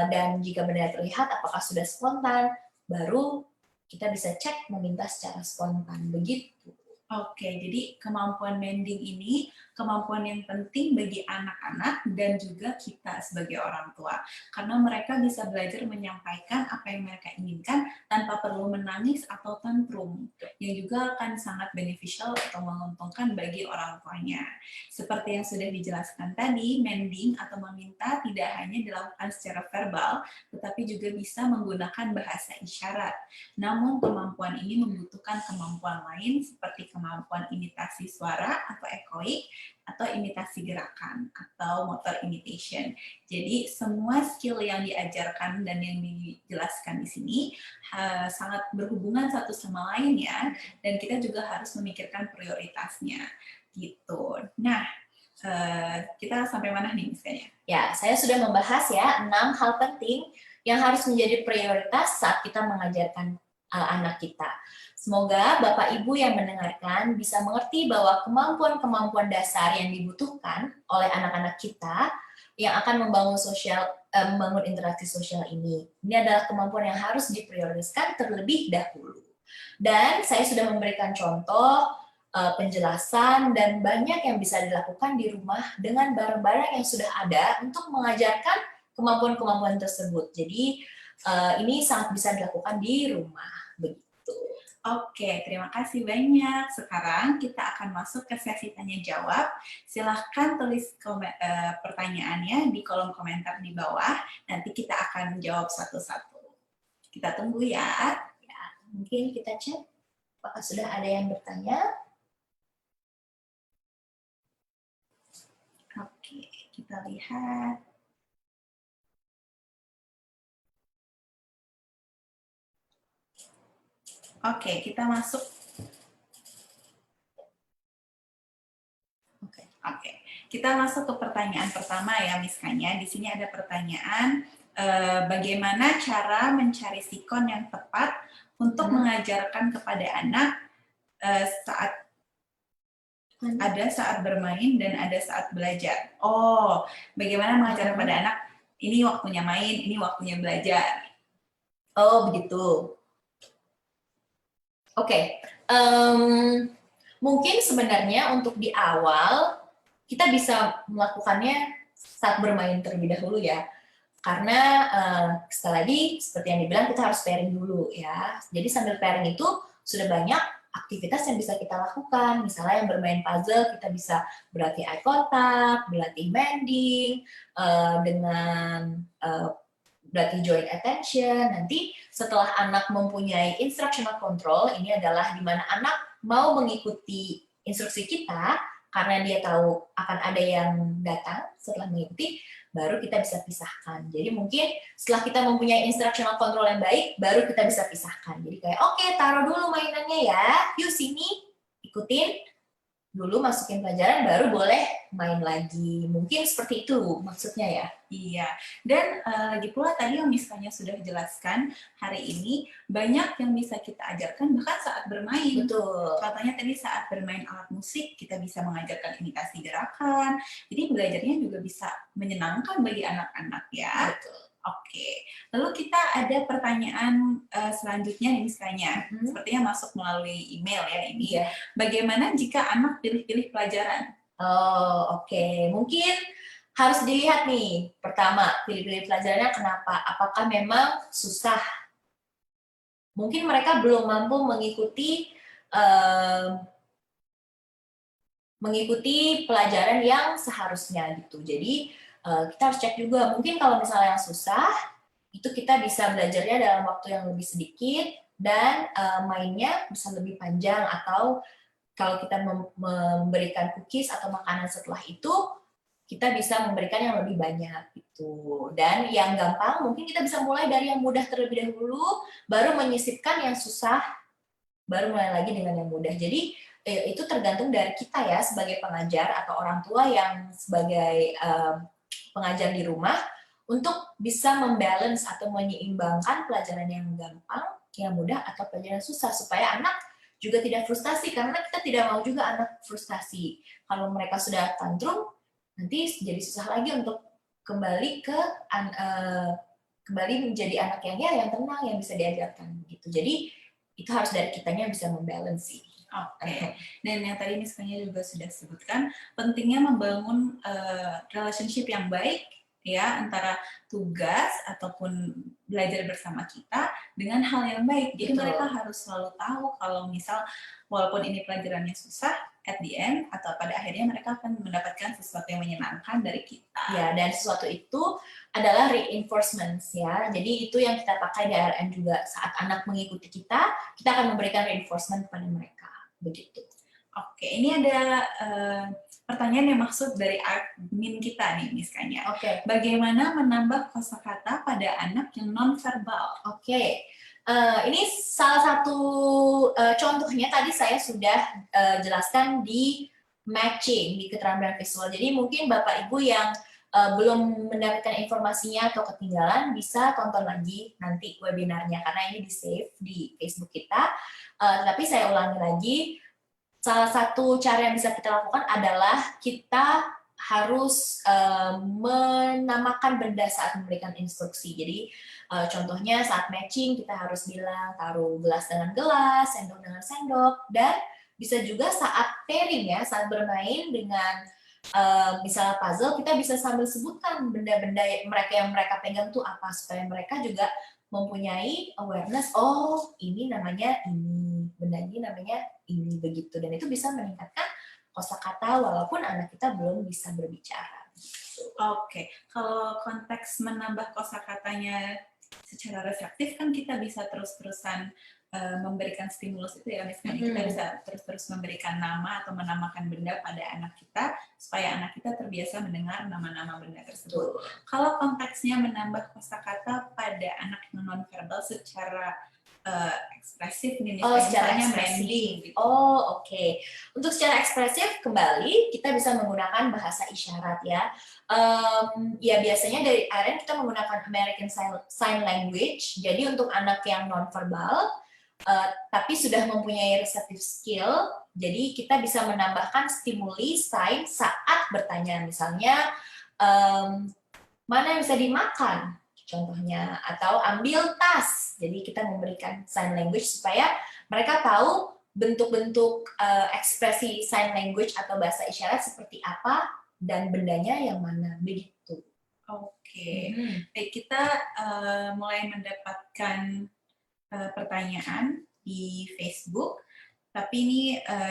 dan jika bendanya terlihat apakah sudah spontan, baru kita bisa cek meminta secara spontan. Begitu. Oke, jadi kemampuan mending ini kemampuan yang penting bagi anak-anak dan juga kita sebagai orang tua. Karena mereka bisa belajar menyampaikan apa yang mereka inginkan tanpa perlu menangis atau tantrum, yang juga akan sangat beneficial atau menguntungkan bagi orang tuanya. Seperti yang sudah dijelaskan tadi, mending atau meminta tidak hanya dilakukan secara verbal, tetapi juga bisa menggunakan bahasa isyarat. Namun kemampuan ini membutuhkan kemampuan lain seperti kemampuan imitasi suara atau echoic, atau imitasi gerakan atau motor imitation. Jadi semua skill yang diajarkan dan yang dijelaskan di sini sangat berhubungan satu sama lain ya, dan kita juga harus memikirkan prioritasnya gitu. Nah, kita sampai mana nih misalnya? Ya, saya sudah membahas ya 6 hal penting yang harus menjadi prioritas saat kita mengajarkan anak kita. Semoga Bapak Ibu yang mendengarkan bisa mengerti bahwa kemampuan-kemampuan dasar yang dibutuhkan oleh anak-anak kita yang akan membangun interaksi sosial ini. Ini adalah kemampuan yang harus diprioritaskan terlebih dahulu. Dan saya sudah memberikan contoh penjelasan dan banyak yang bisa dilakukan di rumah dengan barang-barang yang sudah ada untuk mengajarkan kemampuan-kemampuan tersebut. Jadi ini sangat bisa dilakukan di rumah. Begitu. Oke, terima kasih banyak. Sekarang kita akan masuk ke sesi tanya-jawab. Silahkan tulis pertanyaannya di kolom komentar di bawah. Nanti kita akan jawab satu-satu. Kita tunggu ya. Mungkin kita cek apakah sudah ada yang bertanya. Oke, kita lihat. Oke, kita masuk. Oke. kita masuk ke pertanyaan pertama ya, Miss Kanya. Di sini ada pertanyaan, bagaimana cara mencari sikon yang tepat untuk mengajarkan kepada anak saat bermain dan ada saat belajar. Oh, bagaimana mengajarkan kepada anak, ini waktunya main, ini waktunya belajar. Oh, begitu. Oke. Mungkin sebenarnya untuk di awal kita bisa melakukannya saat bermain terlebih dahulu ya. Karena sekali lagi seperti yang dibilang kita harus pairing dulu ya. Jadi sambil pairing itu sudah banyak aktivitas yang bisa kita lakukan. Misalnya yang bermain puzzle kita bisa berlatih eye contact, berlatih bending, dengan berlatih joint attention. Nanti setelah anak mempunyai instructional control, ini adalah di mana anak mau mengikuti instruksi kita karena dia tahu akan ada yang datang setelah mengikuti, baru kita bisa pisahkan. Jadi mungkin setelah kita mempunyai instructional control yang baik, baru kita bisa pisahkan. Jadi kayak, oke, taruh dulu mainannya ya, yuk sini, ikutin, dulu masukin pelajaran, baru boleh main lagi. Mungkin seperti itu maksudnya ya. Iya, dan lagi pula tadi yang misalnya sudah jelaskan, hari ini banyak yang bisa kita ajarkan bahkan saat bermain. Betul. Contohnya tadi saat bermain alat musik, kita bisa mengajarkan imitasi gerakan, jadi belajarnya juga bisa menyenangkan bagi anak-anak ya. Betul. Oke, lalu kita ada pertanyaan selanjutnya nih misalnya, sepertinya masuk melalui email ya ini. Iya. Bagaimana jika anak pilih-pilih pelajaran? Oh, oke. Mungkin harus dilihat nih, pertama, pilih-pilih pelajarannya kenapa? Apakah memang susah? Mungkin mereka belum mampu mengikuti pelajaran yang seharusnya gitu. Jadi kita harus cek juga. Mungkin kalau misalnya yang susah, itu kita bisa belajarnya dalam waktu yang lebih sedikit dan mainnya bisa lebih panjang, atau kalau kita memberikan cookies atau makanan setelah itu, kita bisa memberikan yang lebih banyak gitu. Dan yang gampang mungkin kita bisa mulai dari yang mudah terlebih dahulu, baru menyisipkan yang susah, baru mulai lagi dengan yang mudah. Jadi itu tergantung dari kita ya sebagai pengajar atau orang tua yang sebagai pengajar di rumah untuk bisa membalance atau menyeimbangkan pelajaran yang gampang, yang mudah, atau pelajaran yang susah supaya anak juga tidak frustasi, karena kita tidak mau juga anak frustasi. Kalau mereka sudah tantrum, nanti jadi susah lagi untuk kembali menjadi anak yang tenang, yang bisa diajarkan gitu. Jadi itu harus dari kitanya bisa membalance sih. Oke. Dan yang tadi misalnya juga sudah sebutkan, pentingnya membangun relationship yang baik ya antara tugas ataupun belajar bersama kita dengan hal yang baik. Jadi mereka harus selalu tahu kalau misal walaupun ini pelajarannya susah, at the end atau pada akhirnya mereka akan mendapatkan sesuatu yang menyenangkan dari kita. Ya, dan sesuatu itu adalah reinforcement ya. Jadi itu yang kita pakai di ARN juga. Saat anak mengikuti kita akan memberikan reinforcement kepada mereka. Begitu. Oke, ini ada pertanyaan yang maksud dari admin kita nih, Miss Kanya. Oke. Bagaimana menambah kosakata pada anak yang non-verbal? Oke. Ini salah satu contohnya tadi saya sudah jelaskan di matching, di keterampilan visual. Jadi mungkin Bapak Ibu yang belum mendapatkan informasinya atau ketinggalan, bisa tonton lagi nanti webinarnya, karena ini di-save di Facebook kita. Tapi saya ulangi lagi, salah satu cara yang bisa kita lakukan adalah kita harus menamakan benda saat memberikan instruksi. Jadi contohnya saat matching kita harus bilang taruh gelas dengan gelas, sendok dengan sendok, dan bisa juga saat pairing ya, saat bermain dengan misalnya puzzle, kita bisa sambil sebutkan benda-benda yang mereka pegang itu apa, supaya mereka juga mempunyai awareness, oh ini namanya ini, benda ini namanya ini, begitu. Dan itu bisa meningkatkan kosakata walaupun anak kita belum bisa berbicara. Oke, kalau konteks menambah kosakatanya secara reseptif kan kita bisa terus-terusan memberikan stimulus itu ya, misalnya kita bisa terus-terus memberikan nama atau menamakan benda pada anak kita supaya anak kita terbiasa mendengar nama-nama benda tersebut. Kalau konteksnya menambah kosakata pada anak yang nonverbal secara ekspresif nih, Oh, secara misalnya ekspresif. mending gitu. Oh, oke. Untuk secara ekspresif, kembali kita bisa menggunakan bahasa isyarat ya. Ya biasanya dari ARN kita menggunakan American Sign Language. Jadi untuk anak yang nonverbal, tapi sudah mempunyai receptive skill, jadi kita bisa menambahkan stimuli sign saat bertanya. Misalnya, mana yang bisa dimakan? Contohnya, atau ambil tas. Jadi kita memberikan sign language supaya mereka tahu bentuk-bentuk ekspresi sign language atau bahasa isyarat seperti apa dan bendanya yang mana, begitu. Oke. Baik, kita mulai mendapatkan pertanyaan di Facebook, tapi ini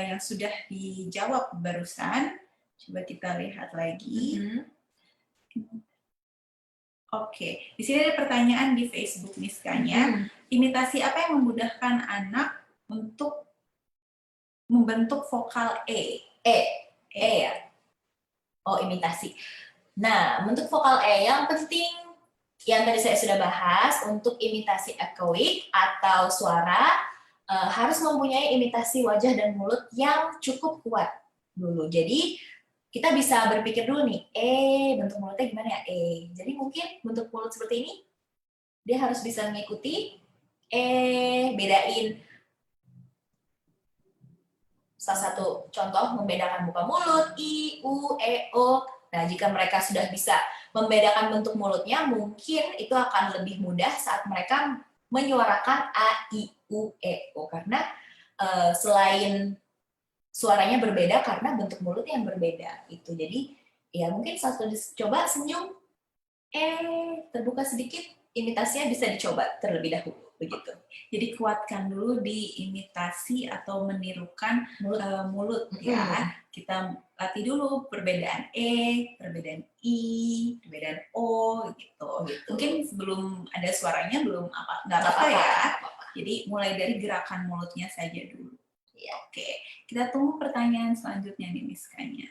yang sudah dijawab barusan. Coba kita lihat lagi. Oke, di sini ada pertanyaan di Facebook Miskanya. Imitasi apa yang memudahkan anak untuk membentuk vokal E? E ya? Oh, imitasi. Nah, bentuk vokal E yang penting, yang tadi saya sudah bahas, untuk imitasi echoic atau suara, harus mempunyai imitasi wajah dan mulut yang cukup kuat dulu. Jadi, kita bisa berpikir dulu nih, bentuk mulutnya gimana ya, Jadi mungkin bentuk mulut seperti ini, dia harus bisa mengikuti, bedain. Salah satu contoh membedakan buka mulut, I, U, E, O. Nah, jika mereka sudah bisa membedakan bentuk mulutnya, mungkin itu akan lebih mudah saat mereka menyuarakan A, I, U, E, O. Karena selain suaranya berbeda karena bentuk mulut yang berbeda itu. Jadi ya mungkin satu coba senyum, terbuka sedikit, imitasinya bisa dicoba terlebih dahulu begitu. Jadi kuatkan dulu di imitasi atau menirukan mulut ya. Kita latih dulu perbedaan perbedaan I, perbedaan O gitu. Mungkin sebelum ada suaranya belum nggak apa-apa ya. Jadi mulai dari gerakan mulutnya saja dulu. Ya. Oke, kita tunggu pertanyaan selanjutnya nih Miskanya.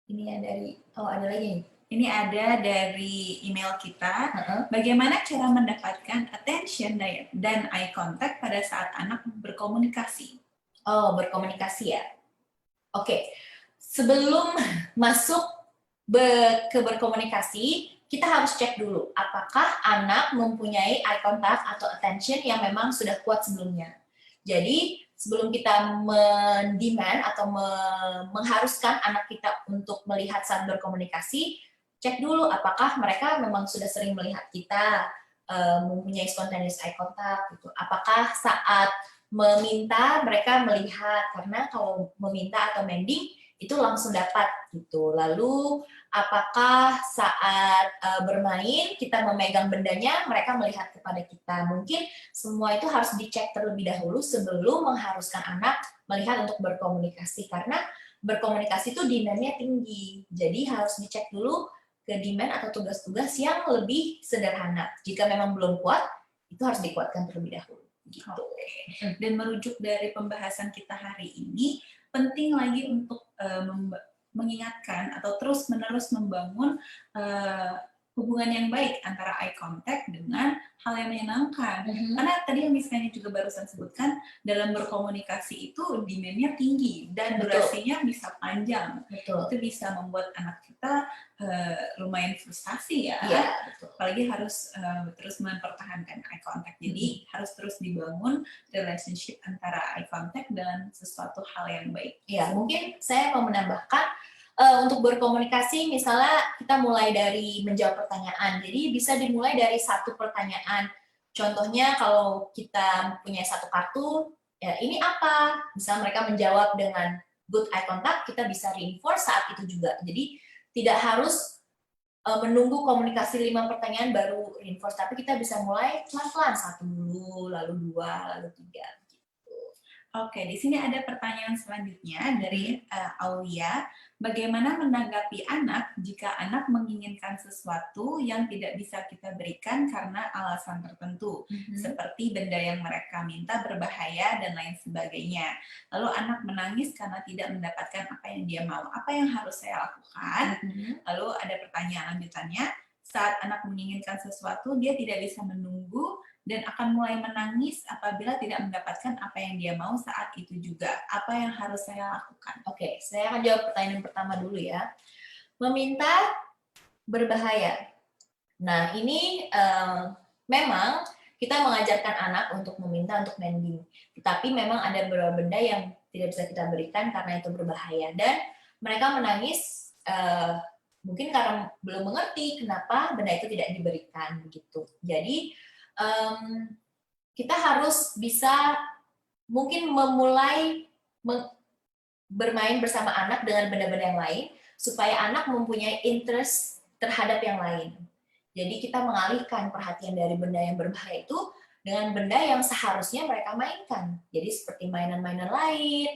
Ini ada lagi. Ini ada dari email kita. Bagaimana cara mendapatkan attention dan eye contact pada saat anak berkomunikasi? Oh, berkomunikasi ya. Oke. Sebelum masuk ke berkomunikasi, kita harus cek dulu apakah anak mempunyai eye contact atau attention yang memang sudah kuat sebelumnya. Jadi sebelum kita mendemand atau mengharuskan anak kita untuk melihat saat berkomunikasi, cek dulu apakah mereka memang sudah sering melihat kita, mempunyai spontaneous eye contact gitu. Apakah saat meminta mereka melihat, karena kalau meminta atau mending itu langsung dapat gitu. Lalu apakah saat bermain kita memegang bendanya mereka melihat kepada kita. Mungkin semua itu harus dicek terlebih dahulu sebelum mengharuskan anak melihat untuk berkomunikasi, karena berkomunikasi itu demand-nya tinggi. Jadi harus dicek dulu ke demand atau tugas-tugas yang lebih sederhana. Jika memang belum kuat, itu harus dikuatkan terlebih dahulu. Gitu. Dan merujuk dari pembahasan kita hari ini, penting lagi untuk mengingatkan atau terus-menerus membangun hubungan yang baik antara eye contact dengan hal yang menyenangkan. Karena tadi yang misalnya juga barusan sebutkan, dalam berkomunikasi itu demand-nya tinggi dan durasinya bisa panjang. Itu bisa membuat anak kita lumayan frustasi ya. Apalagi harus terus mempertahankan eye contact. Jadi harus terus dibangun relationship antara eye contact dan sesuatu hal yang baik. Ya, mungkin saya mau menambahkan untuk berkomunikasi, misalnya kita mulai dari menjawab pertanyaan. Jadi bisa dimulai dari satu pertanyaan. Contohnya kalau kita punya satu kartu, ya ini apa? Misalnya mereka menjawab dengan good eye contact, kita bisa reinforce saat itu juga. Jadi tidak harus menunggu komunikasi 5 pertanyaan baru reinforce, tapi kita bisa mulai pelan-pelan, 1 dulu, lalu 2, lalu 3. Gitu. Oke, di sini ada pertanyaan selanjutnya dari Aulia. Bagaimana menanggapi anak jika anak menginginkan sesuatu yang tidak bisa kita berikan karena alasan tertentu, seperti benda yang mereka minta berbahaya dan lain sebagainya. Lalu anak menangis karena tidak mendapatkan apa yang dia mau. Apa yang harus saya lakukan? Lalu ada pertanyaan lanjutannya. Saat anak menginginkan sesuatu, dia tidak bisa menunggu dan akan mulai menangis apabila tidak mendapatkan apa yang dia mau saat itu juga. Apa yang harus saya lakukan? Oke, saya akan jawab pertanyaan pertama dulu ya. Meminta berbahaya. Nah, ini memang kita mengajarkan anak untuk meminta untuk mending. Tetapi memang ada beberapa benda yang tidak bisa kita berikan karena itu berbahaya. Dan mereka menangis mungkin karena belum mengerti kenapa benda itu tidak diberikan begitu. Jadi kita harus bisa mungkin memulai bermain bersama anak dengan benda-benda yang lain supaya anak mempunyai interest terhadap yang lain. Jadi kita mengalihkan perhatian dari benda yang berbahaya itu dengan benda yang seharusnya mereka mainkan. Jadi seperti mainan-mainan lain,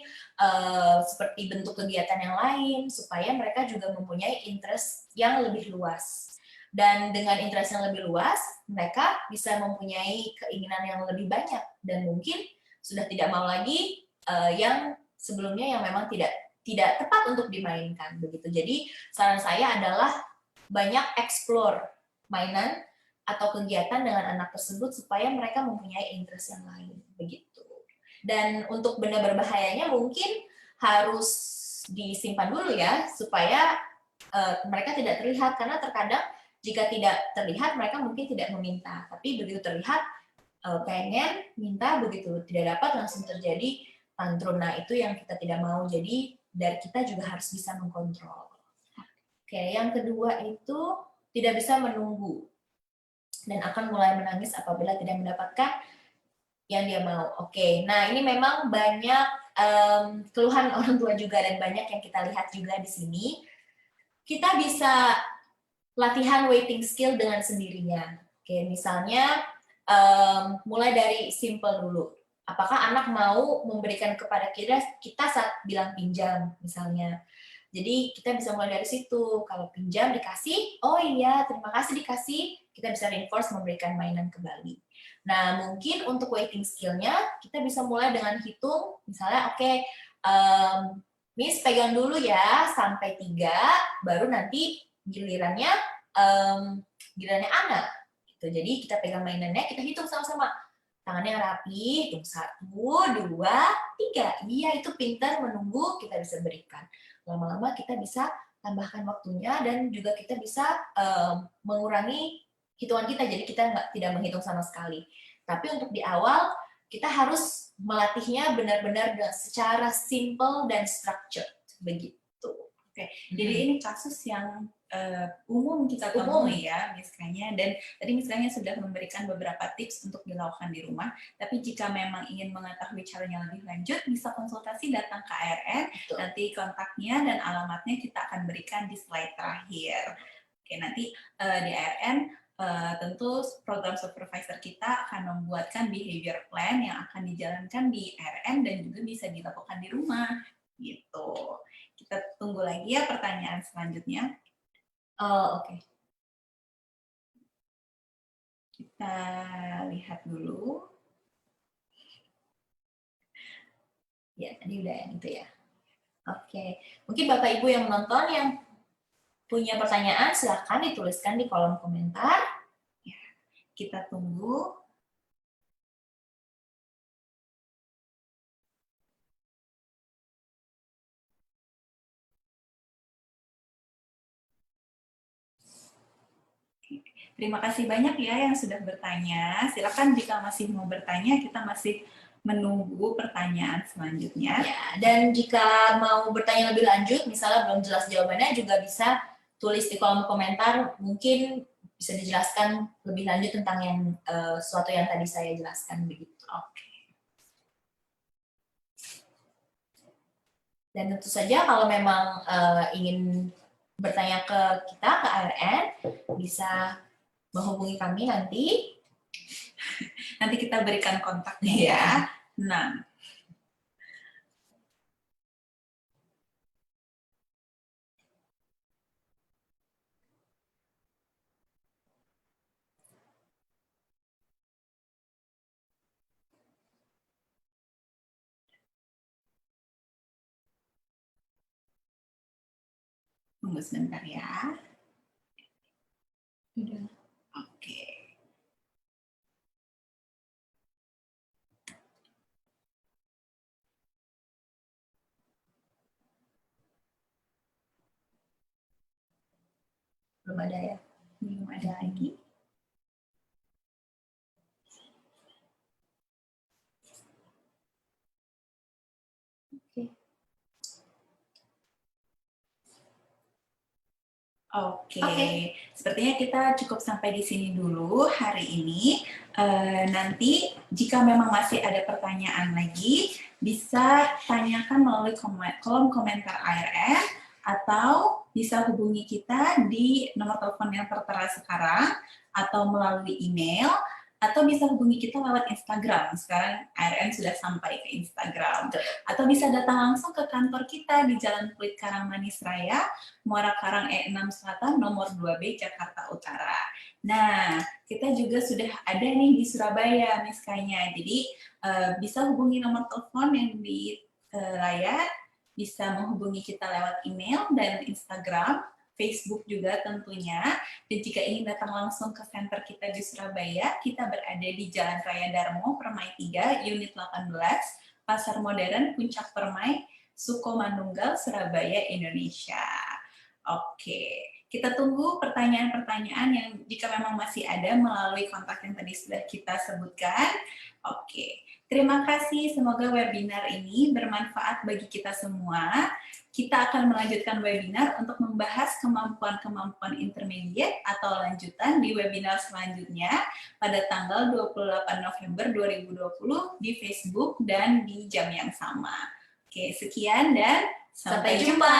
seperti bentuk kegiatan yang lain, supaya mereka juga mempunyai interest yang lebih luas. Dan dengan interest yang lebih luas, mereka bisa mempunyai keinginan yang lebih banyak dan mungkin sudah tidak mau lagi yang sebelumnya yang memang tidak tepat untuk dimainkan begitu. Jadi saran saya adalah banyak explore mainan atau kegiatan dengan anak tersebut supaya mereka mempunyai interest yang lain begitu. Dan untuk benda berbahayanya mungkin harus disimpan dulu ya supaya mereka tidak terlihat, karena terkadang jika tidak terlihat mereka mungkin tidak meminta, tapi begitu terlihat pengen minta, begitu tidak dapat langsung terjadi tantrum. Nah, itu yang kita tidak mau. Jadi dari kita juga harus bisa mengkontrol. Oke, yang kedua itu tidak bisa menunggu dan akan mulai menangis apabila tidak mendapatkan yang dia mau. Oke, nah ini memang banyak keluhan orang tua juga dan banyak yang kita lihat juga di sini. Kita bisa latihan waiting skill dengan sendirinya. Oke, misalnya mulai dari simple dulu. Apakah anak mau memberikan kepada kita saat bilang pinjam, misalnya. Jadi kita bisa mulai dari situ. Kalau pinjam dikasih, oh iya terima kasih dikasih, kita bisa reinforce memberikan mainan kembali. Nah mungkin untuk waiting skill-nya kita bisa mulai dengan hitung, misalnya oke, Miss pegang dulu ya sampai 3, baru nanti gilirannya anak. Gitu. Jadi kita pegang mainannya, kita hitung sama-sama. Tangannya rapi, hitung 1, 2, 3. Iya, itu pintar menunggu, kita bisa berikan. Lama-lama kita bisa tambahkan waktunya dan juga kita bisa mengurangi hitungan kita, jadi kita tidak menghitung sama sekali. Tapi untuk di awal, kita harus melatihnya benar-benar secara simple dan structured. Begitu. Oke, jadi ini kasus yang umum kita temui ya misalnya, dan tadi misalnya sudah memberikan beberapa tips untuk dilakukan di rumah, tapi jika memang ingin mengetahui caranya lebih lanjut bisa konsultasi datang ke ARN. Betul. Nanti kontaknya dan alamatnya kita akan berikan di slide terakhir. Oke, nanti di ARN tentu program supervisor kita akan membuatkan behavior plan yang akan dijalankan di ARN dan juga bisa dilakukan di rumah gitu. Kita tunggu lagi ya pertanyaan selanjutnya. Oh, oke. Kita lihat dulu. Ya, tadi udah yang itu ya. Oke. Mungkin Bapak Ibu yang menonton yang punya pertanyaan, silakan dituliskan di kolom komentar. Ya, kita tunggu. Terima kasih banyak ya yang sudah bertanya. Silakan jika masih mau bertanya, kita masih menunggu pertanyaan selanjutnya. Ya, dan jika mau bertanya lebih lanjut, misalnya belum jelas jawabannya, juga bisa tulis di kolom komentar. Mungkin bisa dijelaskan lebih lanjut tentang yang sesuatu yang tadi saya jelaskan begitu. Oke. Dan tentu saja kalau memang ingin bertanya ke kita, ke ARN, bisa menghubungi kami nanti. Nanti kita berikan kontaknya ya. Nah, Tunggu sebentar ya. Udah. Oke. Belum ada ya? Belum ada lagi. Oke. Oke, sepertinya kita cukup sampai di sini dulu hari ini. Nanti jika memang masih ada pertanyaan lagi, bisa tanyakan melalui kolom komentar ARN atau bisa hubungi kita di nomor telepon yang tertera sekarang atau melalui email atau bisa hubungi kita lewat Instagram. Sekarang ARN sudah sampai ke Instagram. Atau bisa datang langsung ke kantor kita di Jalan Pluit Karangmanis Raya, Muara Karang E6 Selatan, nomor 2B, Jakarta Utara. Nah, kita juga sudah ada nih di Surabaya, Miss Kanya. Jadi, bisa hubungi nomor telepon yang di layar, bisa menghubungi kita lewat email dan Instagram, Facebook juga tentunya. Dan jika ingin datang langsung ke center kita di Surabaya, kita berada di Jalan Raya Darmo, Permai 3, Unit 18, Pasar Modern, Puncak Permai, Sukomanunggal, Surabaya, Indonesia. Oke, kita tunggu pertanyaan-pertanyaan yang jika memang masih ada melalui kontak yang tadi sudah kita sebutkan. Oke, terima kasih. Semoga webinar ini bermanfaat bagi kita semua. Kita akan melanjutkan webinar untuk membahas kemampuan-kemampuan intermediate atau lanjutan di webinar selanjutnya pada tanggal 28 November 2020 di Facebook dan di jam yang sama. Oke, sekian dan sampai jumpa.